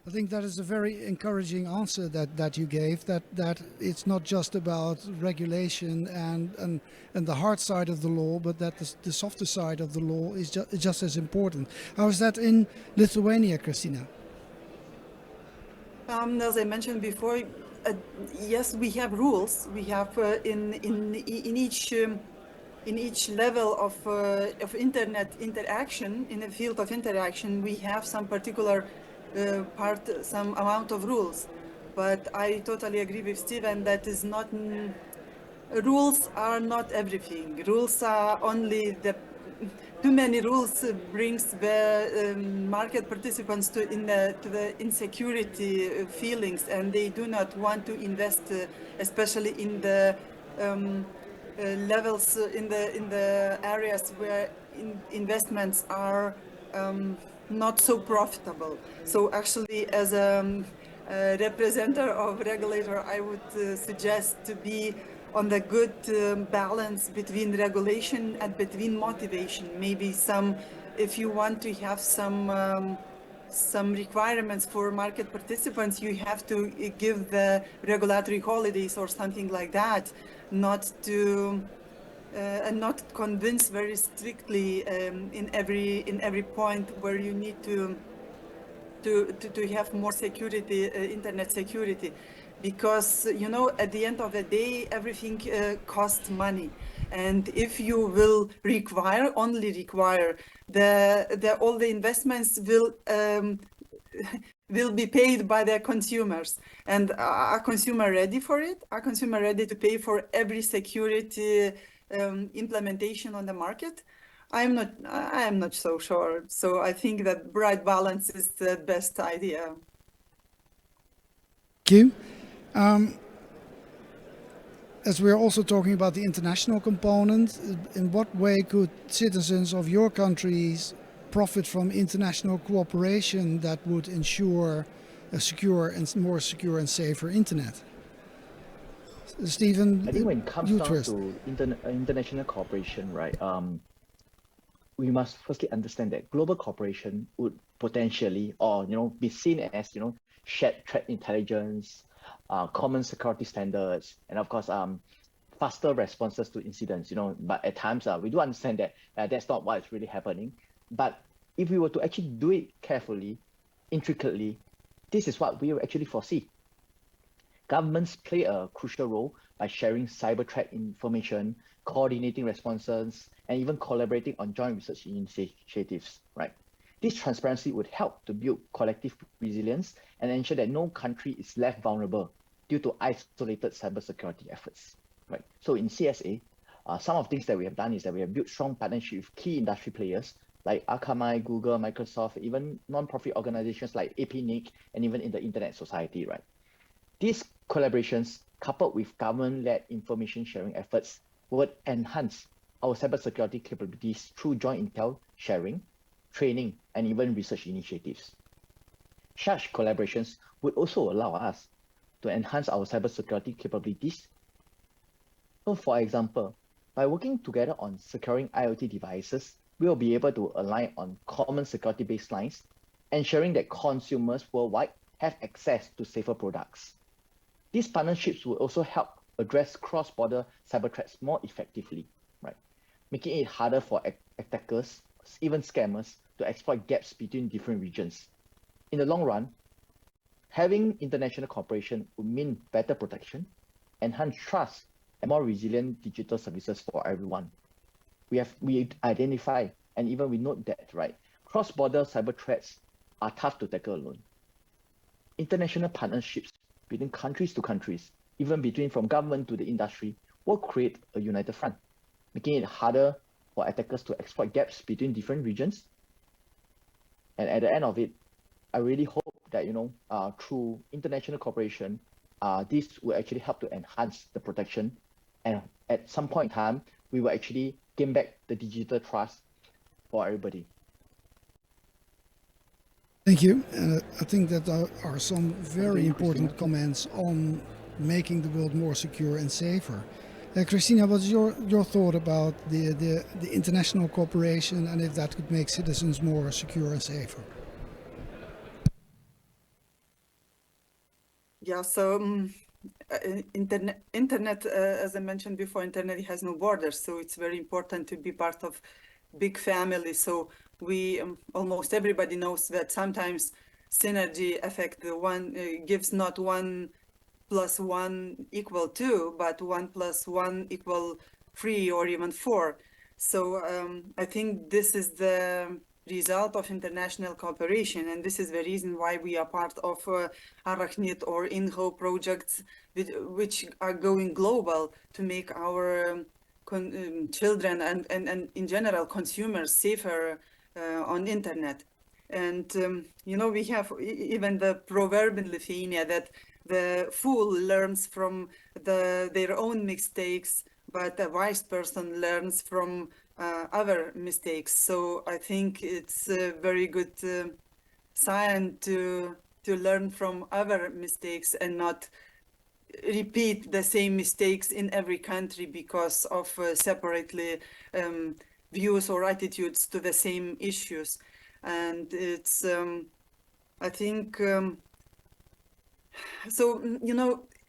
I think that is a very encouraging answer that you gave, that it's not just about regulation and the hard side of the law, but that the softer side of the law is just as important. How is that in Lithuania, Christina? As I mentioned before, yes, we have rules. We have in each level of internet interaction, in the field of interaction, we have some particular some amount of rules. But I totally agree with Steven that is not, rules are not everything. Rules are only too many rules brings the market participants to the insecurity feelings, and they do not want to invest, especially in the levels in the areas where investments are not so profitable. So actually, as a representative of regulator, I would suggest to be on the good balance between regulation and between motivation. Maybe if you want to have some requirements for market participants, you have to give the regulatory holidays or something like that, not to and not convince very strictly in every point where you need to have more security, internet security, because at the end of the day everything costs money, and if you will only require all the investments will be paid by the consumers, and are consumer ready for it? Are consumer ready to pay for every security implementation on the market? I am not so sure. So I think that right balance is the best idea. Thank you. As we're also talking about the international component, in what way could citizens of your countries profit from international cooperation that would ensure a more secure and safer internet? Stephen, I think when it comes you down first. to international cooperation, right, we must firstly understand that global cooperation would potentially, or be seen as shared threat intelligence, common security standards, and of course faster responses to incidents. But at times we do understand that that's not what's really happening. But if we were to actually do it carefully, intricately, this is what we will actually foresee. Governments play a crucial role by sharing cyber threat information, coordinating responses, and even collaborating on joint research initiatives, right? This transparency would help to build collective resilience and ensure that no country is left vulnerable due to isolated cybersecurity efforts, right? So in CSA, some of the things that we have done is that we have built strong partnerships with key industry players like Akamai, Google, Microsoft, even non-profit organizations like APNIC, and even in the Internet Society, right? These collaborations, coupled with government-led information sharing efforts, would enhance our cybersecurity capabilities through joint intel sharing, training, and even research initiatives. Such collaborations would also allow us to enhance our cybersecurity capabilities. So for example, by working together on securing IoT devices, we will be able to align on common security baselines, ensuring that consumers worldwide have access to safer products. These partnerships will also help address cross-border cyber threats more effectively, right? Making it harder for attackers, even scammers, to exploit gaps between different regions. In the long run, having international cooperation would mean better protection, enhanced trust, and more resilient digital services for everyone. We identify, and even we note that, right, cross-border cyber threats are tough to tackle alone. International partnerships between countries to countries, even between from government to the industry, will create a united front, making it harder for attackers to exploit gaps between different regions. And at the end of it, I really hope that through international cooperation, this will actually help to enhance the protection, and at some point in time, we will actually gain back the digital trust for everybody. Thank you. I think that there are some very you, important Christina. comments on making the world more secure and safer. Christina, what's your thought about the international cooperation and if that could make citizens more secure and safer? Yeah, so internet, as I mentioned before, internet has no borders, so it's very important to be part of big family. So we almost everybody knows that sometimes synergy effect the one gives not 1 + 1 = 2, but 1 + 1 = 3 or even 4. So I think this is the result of international cooperation, and this is the reason why we are part of Arachnid or INHO projects, which are going global to make our children and in general consumers safer on internet. And we have even the proverb in Lithuania that the fool learns from their own mistakes, but a wise person learns from other mistakes. So I think it's a very good sign to learn from other mistakes and not repeat the same mistakes in every country because of separately views or attitudes to the same issues. And it's, I think, so,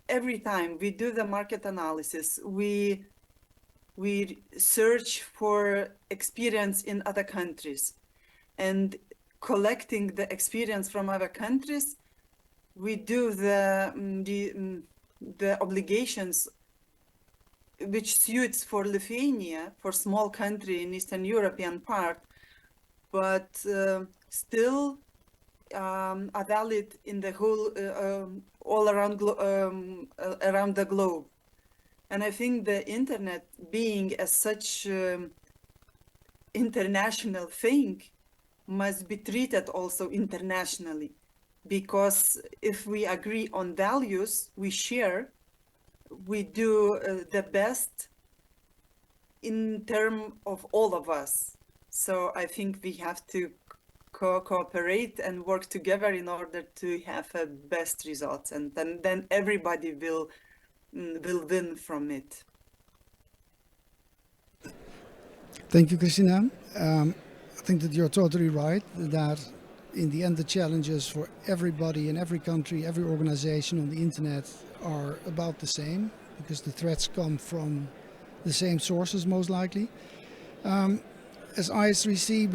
every time we do the market analysis, we search for experience in other countries, and collecting the experience from other countries, we do the obligations which suits for Lithuania, for small country in Eastern European part, but still are valid in the whole all around around the globe. And I think the internet being as such international thing must be treated also internationally, because if we agree on values we share, we do the best in terms of all of us. So I think we have to cooperate and work together in order to have best results, and then everybody will win from it. Thank you, Christina. I think that you're totally right, that in the end the challenges for everybody in every country, every organization on the internet are about the same, because the threats come from the same sources most likely. As IS3C,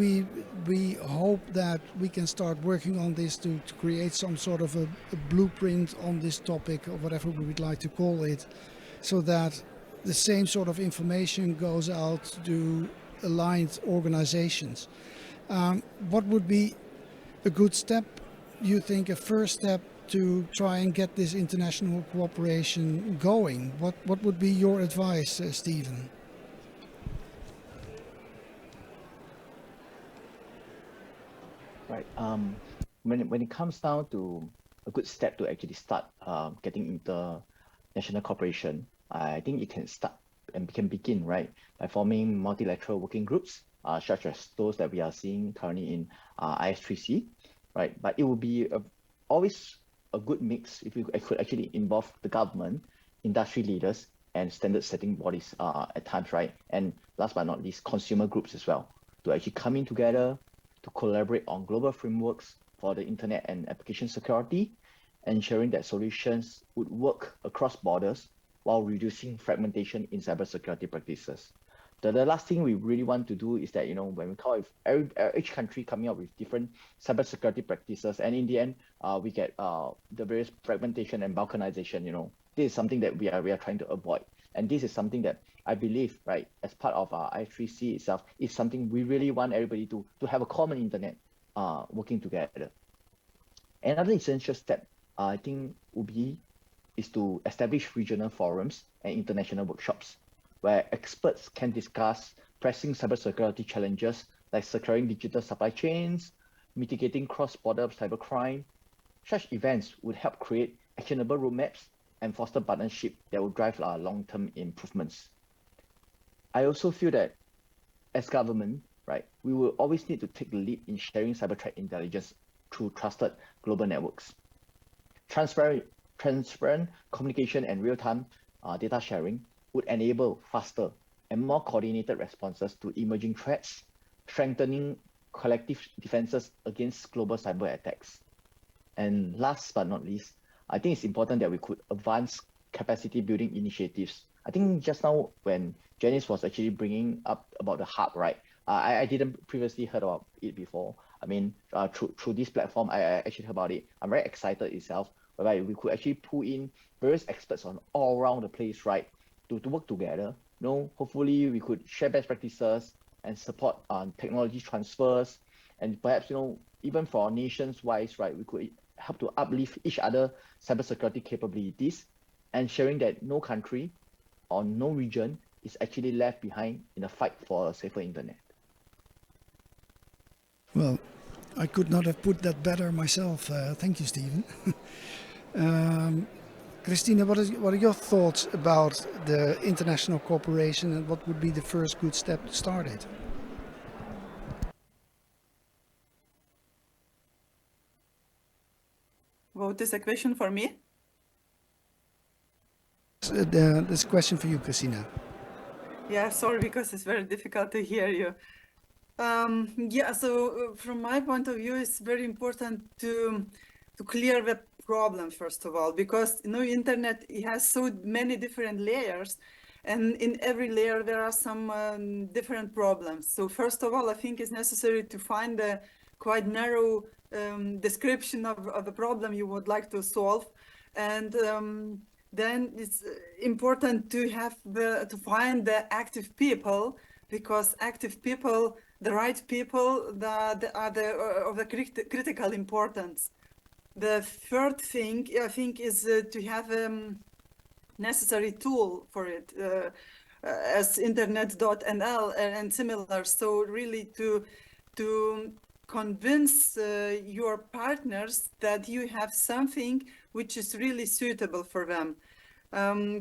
we hope that we can start working on this to create some sort of a blueprint on this topic, or whatever we would like to call it, so that the same sort of information goes out to aligned organizations. What would be a good step, you think, a first step to try and get this international cooperation going? What would be your advice, Stephen? Right. When it comes down to a good step to actually start getting international cooperation, I think it can start and can begin, right, by forming multilateral working groups, such as those that we are seeing currently in IS3C, right? But it will be always a good mix if you could actually involve the government, industry leaders, and standard-setting bodies at times, right? And last but not least, consumer groups as well, to actually come in together to collaborate on global frameworks for the internet and application security, ensuring that solutions would work across borders while reducing fragmentation in cybersecurity practices. The last thing we really want to do is that, when we call each country coming up with different cybersecurity practices, and in the end, we get the various fragmentation and balkanization. This is something that we are trying to avoid, and this is something that I believe, right, as part of our I3C itself, is something we really want everybody to have a common internet working together. Another essential step, I think, is to establish regional forums and international workshops where experts can discuss pressing cybersecurity challenges like securing digital supply chains, mitigating cross-border cybercrime. Such events would help create actionable roadmaps and foster partnership that will drive long-term improvements. I also feel that as government, right, we will always need to take the lead in sharing cyber threat intelligence through trusted global networks. Transparent communication and real-time data sharing would enable faster and more coordinated responses to emerging threats, strengthening collective defenses against global cyber attacks. And last but not least, I think it's important that we could advance capacity building initiatives. I think just now when Janice was actually bringing up about the hub, right? I didn't previously heard about it before. I mean, through this platform, I actually heard about it. I'm very excited itself, whereby we could actually pull in various experts on all around the place, right, to work together. You know, hopefully we could share best practices and support technology transfers, and perhaps, you know, even for our nations wise, right, we could help to uplift each other cybersecurity capabilities, and ensuring that no country or no region is actually left behind in the fight for a safer internet. Well, I could not have put that better myself. Thank you, Stephen. Christina, what are your thoughts about the international cooperation, and what would be the first good step to start it? Well, this is a question for me. This question for you, Christina. Yeah, sorry, because it's very difficult to hear you. Yeah, so from my point of view, it's very important to clear the problem, first of all, because, you know, internet, it has so many different layers, and in every layer there are some different problems. So first of all, I think it's necessary to find a quite narrow description of the problem you would like to solve, and then it's important to have to find the active people, because active people, the right people, are of the critical importance. The third thing, I think, is to have a necessary tool for it, as internet.nl and similar. So really to convince your partners that you have something which is really suitable for them.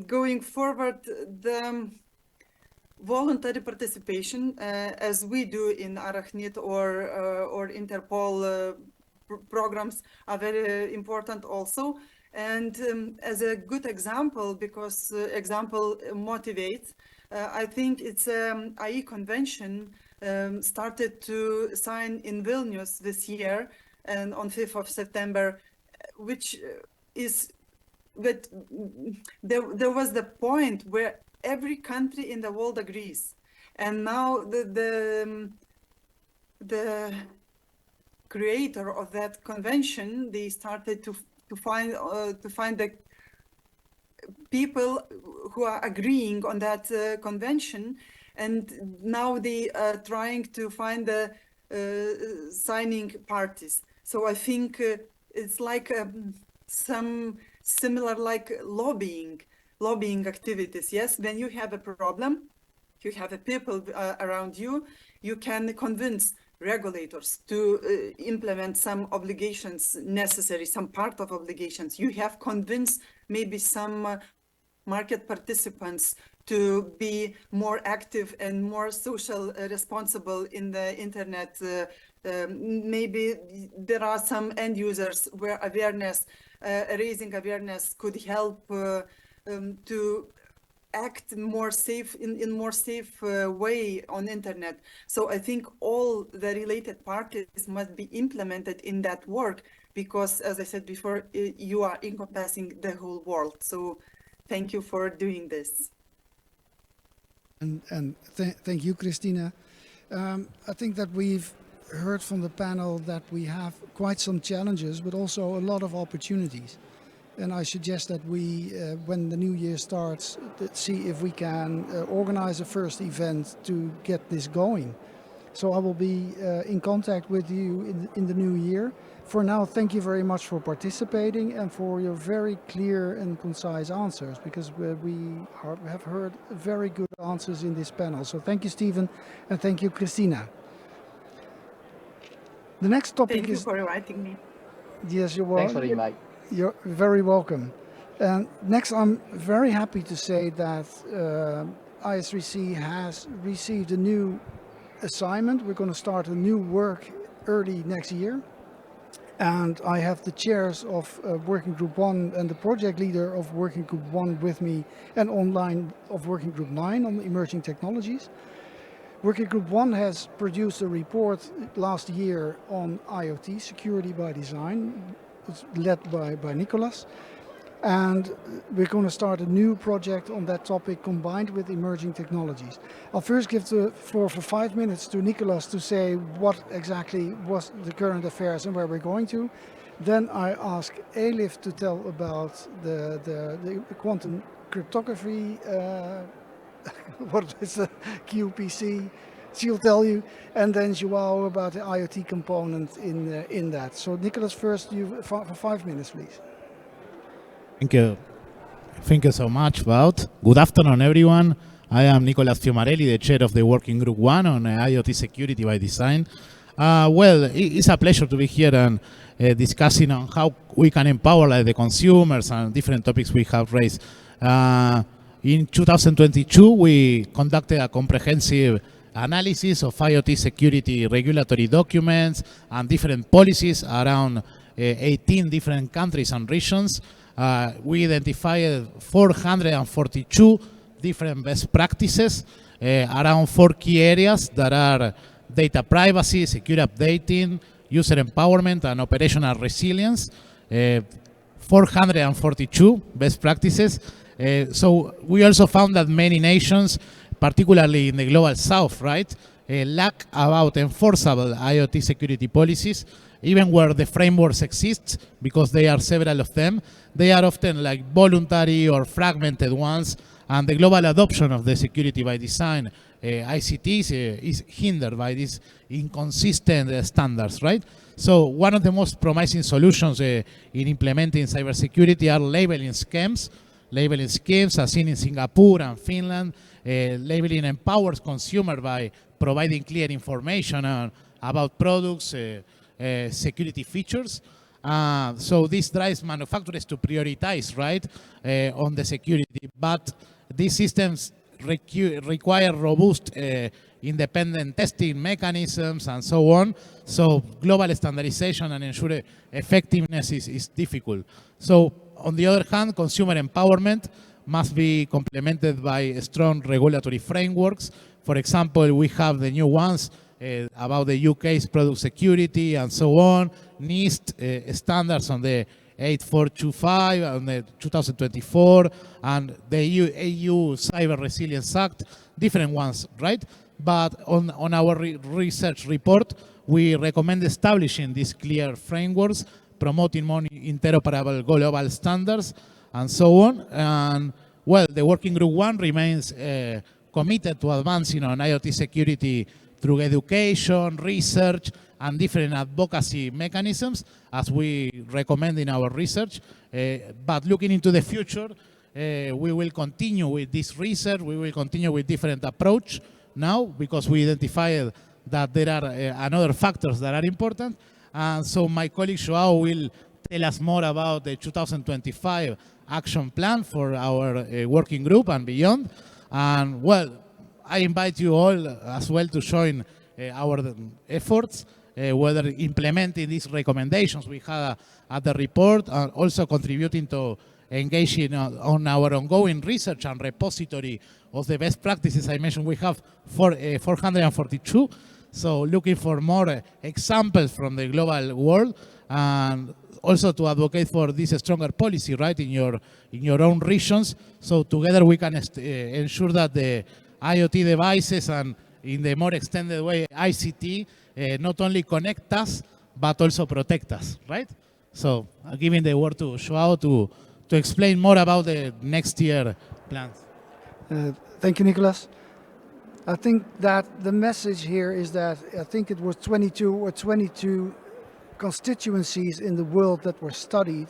Going forward, the voluntary participation, as we do in Arachnid or Interpol programs, are very important also. And as a good example, because example motivates, I think it's IE convention started to sign in Vilnius this year, and on 5th of September, which is that there was the point where every country in the world agrees, and now the creator of that convention, they started to find the people who are agreeing on that convention, and now they are trying to find the signing parties. So I think it's like some similar like lobbying activities. Yes, when you have a problem, you have a people around you, you can convince regulators to implement some obligations necessary, some part of obligations. You have convinced maybe some market participants to be more active and more social responsible in the internet. Maybe there are some end users where awareness, raising awareness could help to act more safe in more safe way on internet. So I think all the related parties must be implemented in that work, because as I said before, you are encompassing the whole world. So thank you for doing this. And thank you, Christina. I think that we've heard from the panel that we have quite some challenges, but also a lot of opportunities. And I suggest that we, when the new year starts, see if we can organize a first event to get this going. So I will be in contact with you in the new year. For now, thank you very much for participating and for your very clear and concise answers, because we have heard very good answers in this panel. So thank you, Stephen, and thank you, Christina. The next topic Thank you for inviting me. Yes, you're welcome. Thanks for the invite. You're very welcome. And next, I'm very happy to say that IS3C has received a new assignment. We're going to start a new work early next year. And I have the chairs of Working Group 1 and the project leader of Working Group 1 with me, and online of Working Group 9 on emerging technologies. Working Group 1 has produced a report last year on IoT security by design. It's led by Nicolas. And we're going to start a new project on that topic combined with emerging technologies. I'll first give the floor for 5 minutes to Nicolas to say what exactly was the current affairs and where we're going to. Then I ask Elif to tell about the quantum cryptography, what is the QPC, she'll tell you, and then Joao about the IoT component in that. So Nicolas, first, you for 5 minutes, please. Thank you. Thank you so much, Wout. Good afternoon, everyone. I am Nicolas Fiomarelli, the chair of the Working Group 1 on IoT Security by Design. Well, it's a pleasure to be here and discussing on how we can empower the consumers and different topics we have raised. In 2022, we conducted a comprehensive analysis of IoT security regulatory documents and different policies around 18 different countries and regions. We identified 442 different best practices around 4 key areas that are data privacy, secure updating, user empowerment, and operational resilience. 442 best practices. So we also found that many nations, particularly in the global south, right, lack about enforceable IoT security policies. Even where the frameworks exist, because there are several of them, they are often like voluntary or fragmented ones, and the global adoption of the security by design, ICTs, is hindered by these inconsistent standards, right? So one of the most promising solutions in implementing cybersecurity are labeling schemes. Labeling schemes as seen in Singapore and Finland. Labeling empowers consumer by providing clear information about products, security features. So this drives manufacturers to prioritize, right, on the security. But these systems require robust independent testing mechanisms and so on. So global standardization and ensure effectiveness is difficult. So on the other hand, consumer empowerment must be complemented by strong regulatory frameworks. For example, we have the new ones about the UK's product security and so on, NIST standards on the 8425 on the 2024, and the EU Cyber Resilience Act, different ones, right? But on our research report, we recommend establishing these clear frameworks, promoting more interoperable global standards, and so on. And well, the Working Group 1 remains committed to advancing on IoT security through education, research, and different advocacy mechanisms, as we recommend in our research. But looking into the future, we will continue with this research. We will continue with different approach now, because we identified that there are another factors that are important. And so my colleague Joao will tell us more about the 2025 action plan for our working group and beyond. And well, I invite you all as well to join our efforts, whether implementing these recommendations we had at the report, and also contributing to engaging on our ongoing research and repository of the best practices. I mentioned we have 442. So looking for more examples from the global world, and also to advocate for this stronger policy, right, in your own regions. So together we can ensure that the IoT devices, and in the more extended way, ICT, not only connect us, but also protect us, right? So giving the word to Joao to explain more about the next year plans. Thank you, Nicolas. I think that the message here is that I think it was 22 constituencies in the world that were studied.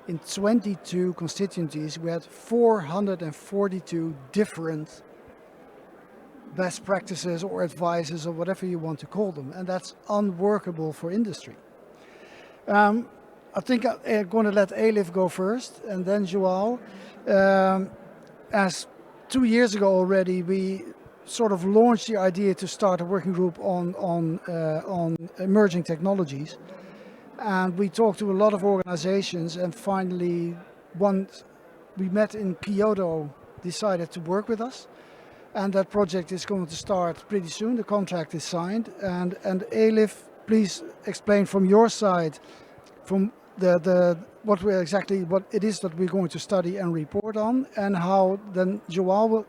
In 22 constituencies, we had 442 different best practices or advices or whatever you want to call them, and that's unworkable for industry. I think I'm going to let Elif go first, and then Joao. As 2 years ago already, we sort of launched the idea to start a working group on emerging technologies. And we talked to a lot of organizations, and finally we met in Kyoto, decided to work with us. And that project is going to start pretty soon. The contract is signed. And Elif, please explain from your side, from what it is that we're going to study and report on, and how then Joao will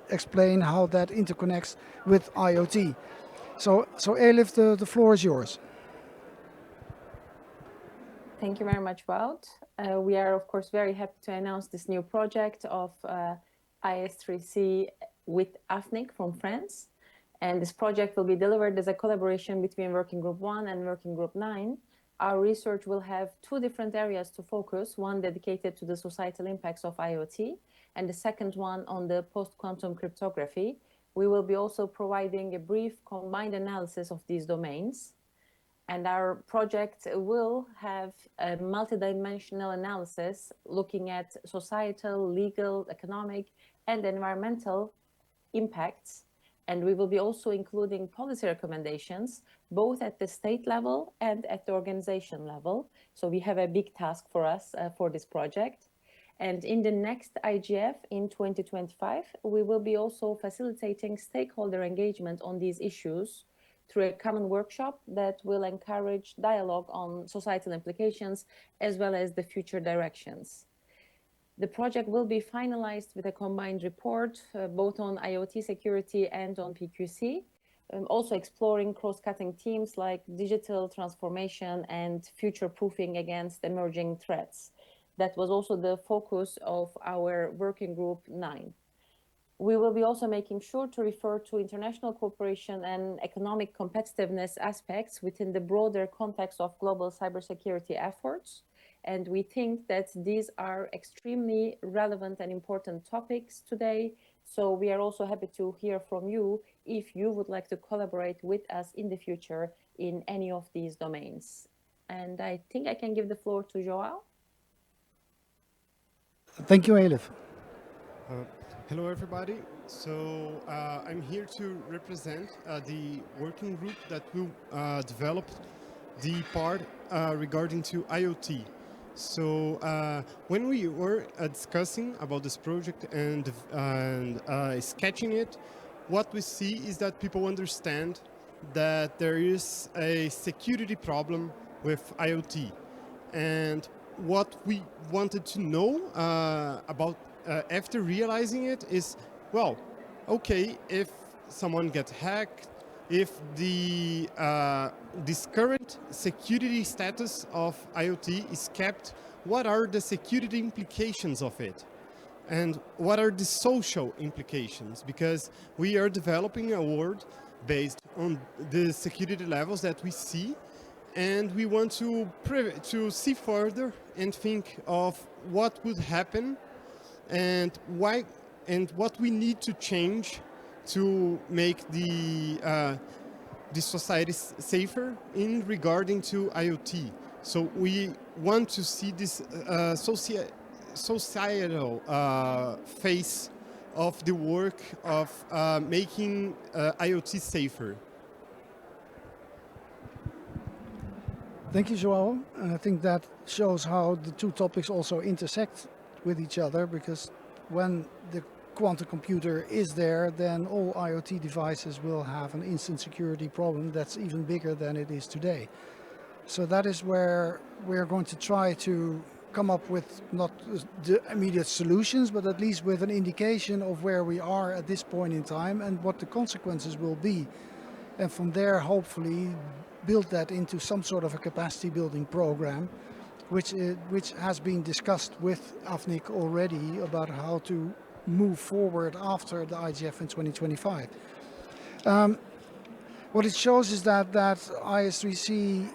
explain how that interconnects with IoT. So Elif, the floor is yours. Thank you very much, Wout. We are, of course, very happy to announce this new project of IS3C with AFNIC from France. And this project will be delivered as a collaboration between Working Group 1 and Working Group 9. Our research will have two different areas to focus, one dedicated to the societal impacts of IoT, and the second one on the post-quantum cryptography. We will be also providing a brief combined analysis of these domains. And our project will have a multidimensional analysis looking at societal, legal, economic, and environmental impacts. And we will be also including policy recommendations, both at the state level and at the organization level. So we have a big task for us for this project. And in the next IGF in 2025, we will be also facilitating stakeholder engagement on these issues through a common workshop that will encourage dialogue on societal implications as well as the future directions. The project will be finalized with a combined report, both on IoT security and on PQC, also exploring cross-cutting themes like digital transformation and future-proofing against emerging threats. That was also the focus of our Working Group 9. We will be also making sure to refer to international cooperation and economic competitiveness aspects within the broader context of global cybersecurity efforts. And we think that these are extremely relevant and important topics today. So we are also happy to hear from you if you would like to collaborate with us in the future in any of these domains. And I think I can give the floor to Joao. Thank you, Elif. Hello, everybody. So I'm here to represent the working group that will develop the part regarding to IoT. So when we were discussing about this project and sketching it, what we see is that people understand that there is a security problem with IoT. And what we wanted to know about after realizing it is, well, okay, if someone gets hacked, if the this current security status of IoT is kept, what are the security implications of it? And what are the social implications? Because we are developing a world based on the security levels that we see, and we want to see further and think of what would happen and why, and what we need to change to make the society safer in regarding to IoT. So we want to see this societal phase of the work of making IoT safer. Thank you, Joao. And I think that shows how the two topics also intersect with each other, because when the quantum computer is there, then all IoT devices will have an instant security problem that's even bigger than it is today. So that is where we're going to try to come up with not the immediate solutions, but at least with an indication of where we are at this point in time and what the consequences will be. And from there, hopefully, build that into some sort of a capacity building program, which has been discussed with AFNIC already about how to move forward after the IGF in 2025. What it shows is that IS3C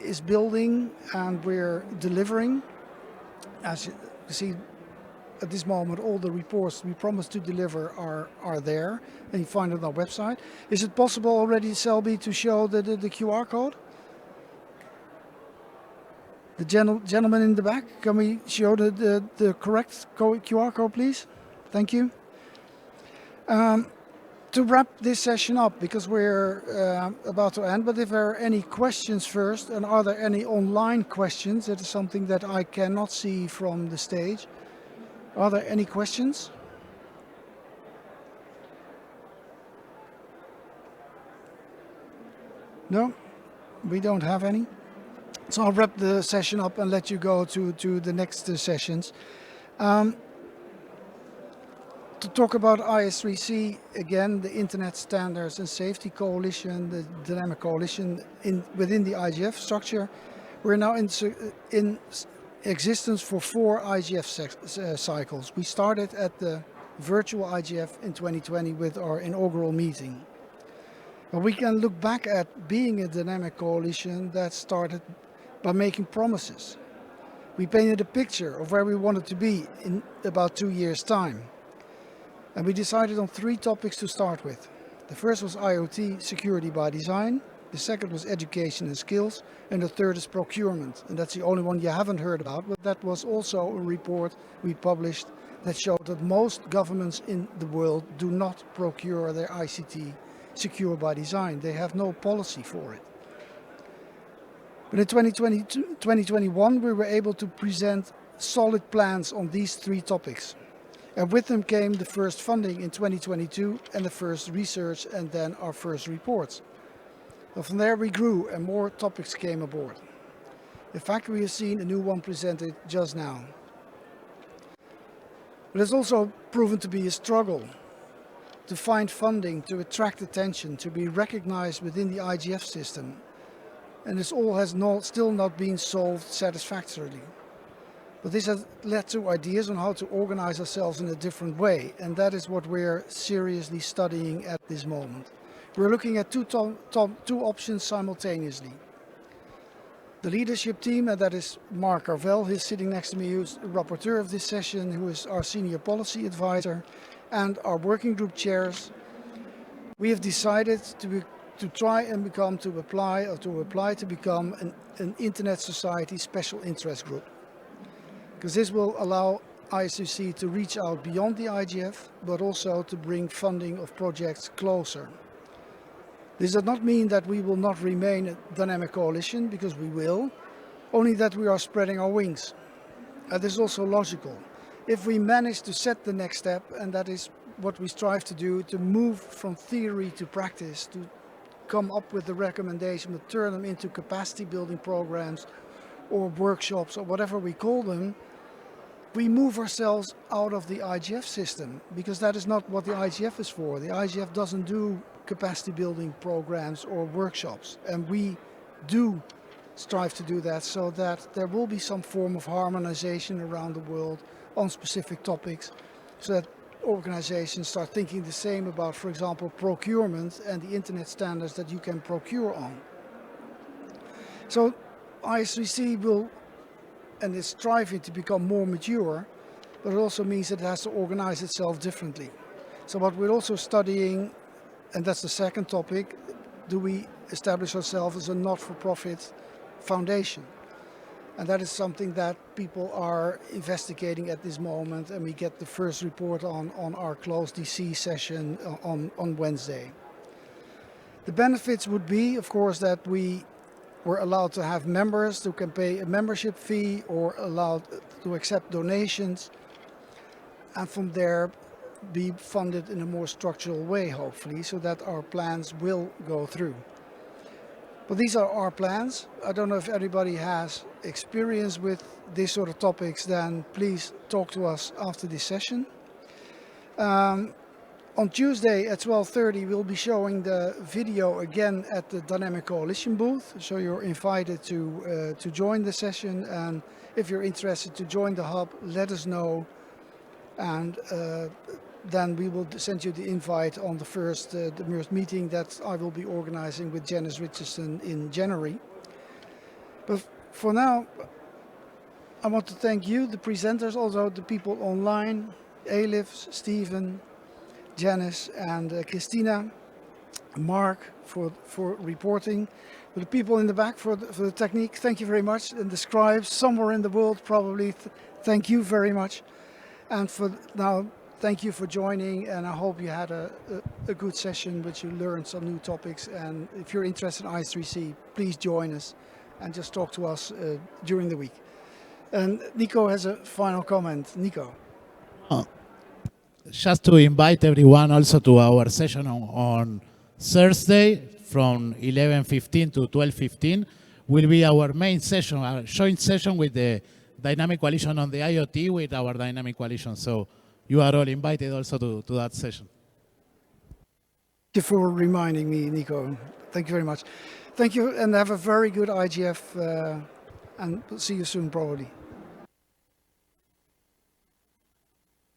is building and we're delivering. As you see at this moment, all the reports we promised to deliver are there, and you find it on our website. Is it possible already, Selby, to show the QR code? The gentleman in the back, can we show the correct QR code, please? Thank you. To wrap this session up, because we're about to end, but if there are any questions first, and are there any online questions? That is something that I cannot see from the stage. Are there any questions? No, we don't have any. So I'll wrap the session up and let you go to the next sessions. To talk about IS3C, again, the Internet Standards and Safety Coalition, the Dynamic Coalition within the IGF structure. We're now in existence for 4 IGF cycles. We started at the virtual IGF in 2020 with our inaugural meeting. But we can look back at being a dynamic coalition that started by making promises. We painted a picture of where we wanted to be in about 2 years' time. And we decided on 3 topics to start with. The first was IoT security by design. The second was education and skills. And the third is procurement. And that's the only one you haven't heard about. But that was also a report we published that showed that most governments in the world do not procure their ICT secure by design. They have no policy for it. But in 2021, we were able to present solid plans on these 3 topics. And with them came the first funding in 2022 and the first research and then our first reports. And from there we grew and more topics came aboard. In fact, we have seen a new one presented just now. But it's also proven to be a struggle to find funding, to attract attention, to be recognized within the IGF system. And this all has still not been solved satisfactorily. But this has led to ideas on how to organize ourselves in a different way. And that is what we're seriously studying at this moment. We're looking at two options simultaneously. The leadership team, and that is Mark Carvel, he's sitting next to me, who's the rapporteur of this session, who is our senior policy advisor, and our working group chairs. We have decided to try and apply to become an Internet Society special interest group. Because this will allow IS3C to reach out beyond the IGF, but also to bring funding of projects closer. This does not mean that we will not remain a dynamic coalition, because we will, only that we are spreading our wings. And this is also logical. If we manage to set the next step, and that is what we strive to do, to move from theory to practice, to come up with the recommendation, to turn them into capacity building programs or workshops or whatever we call them, we move ourselves out of the IGF system, because that is not what the IGF is for. The IGF doesn't do capacity building programs or workshops, and we do strive to do that so that there will be some form of harmonization around the world on specific topics, so that organizations start thinking the same about, for example, procurement and the internet standards that you can procure on. So IS3C will and is striving to become more mature, but it also means that it has to organize itself differently. So what we're also studying, and that's the second topic, do we establish ourselves as a not-for-profit foundation? And that is something that people are investigating at this moment, and we get the first report on our closed DC session on Wednesday. The benefits would be, of course, that we were allowed to have members who can pay a membership fee or allowed to accept donations, and from there be funded in a more structural way, hopefully, so that our plans will go through. But these are our plans. I don't know if anybody has experience with these sort of topics, then please talk to us after this session. On Tuesday at 12:30 we'll be showing the video again at the Dynamic Coalition booth, so you're invited to join the session, and if you're interested to join the hub, let us know, and then we will send you the invite on the first meeting that I will be organizing with Janice Richardson in January. But for now, I want to thank you, the presenters, also the people online, Elif, Stephen, Janice and Christina, Mark for reporting, but the people in the back for the technique, thank you very much, and the scribes somewhere in the world probably, thank you very much. And for now, thank you for joining, and I hope you had a good session, which you learned some new topics. And if you're interested in IS3C, please join us and just talk to us during the week. And Nico has a final comment. Nico. Just to invite everyone also to our session on Thursday from 11:15 to 12:15 will be our main session, our joint session with the Dynamic Coalition on the IoT with our Dynamic Coalition. So you are all invited also to that session. Thank you for reminding me, Nico. Thank you very much. Thank you, and have a very good IGF, and we'll see you soon probably.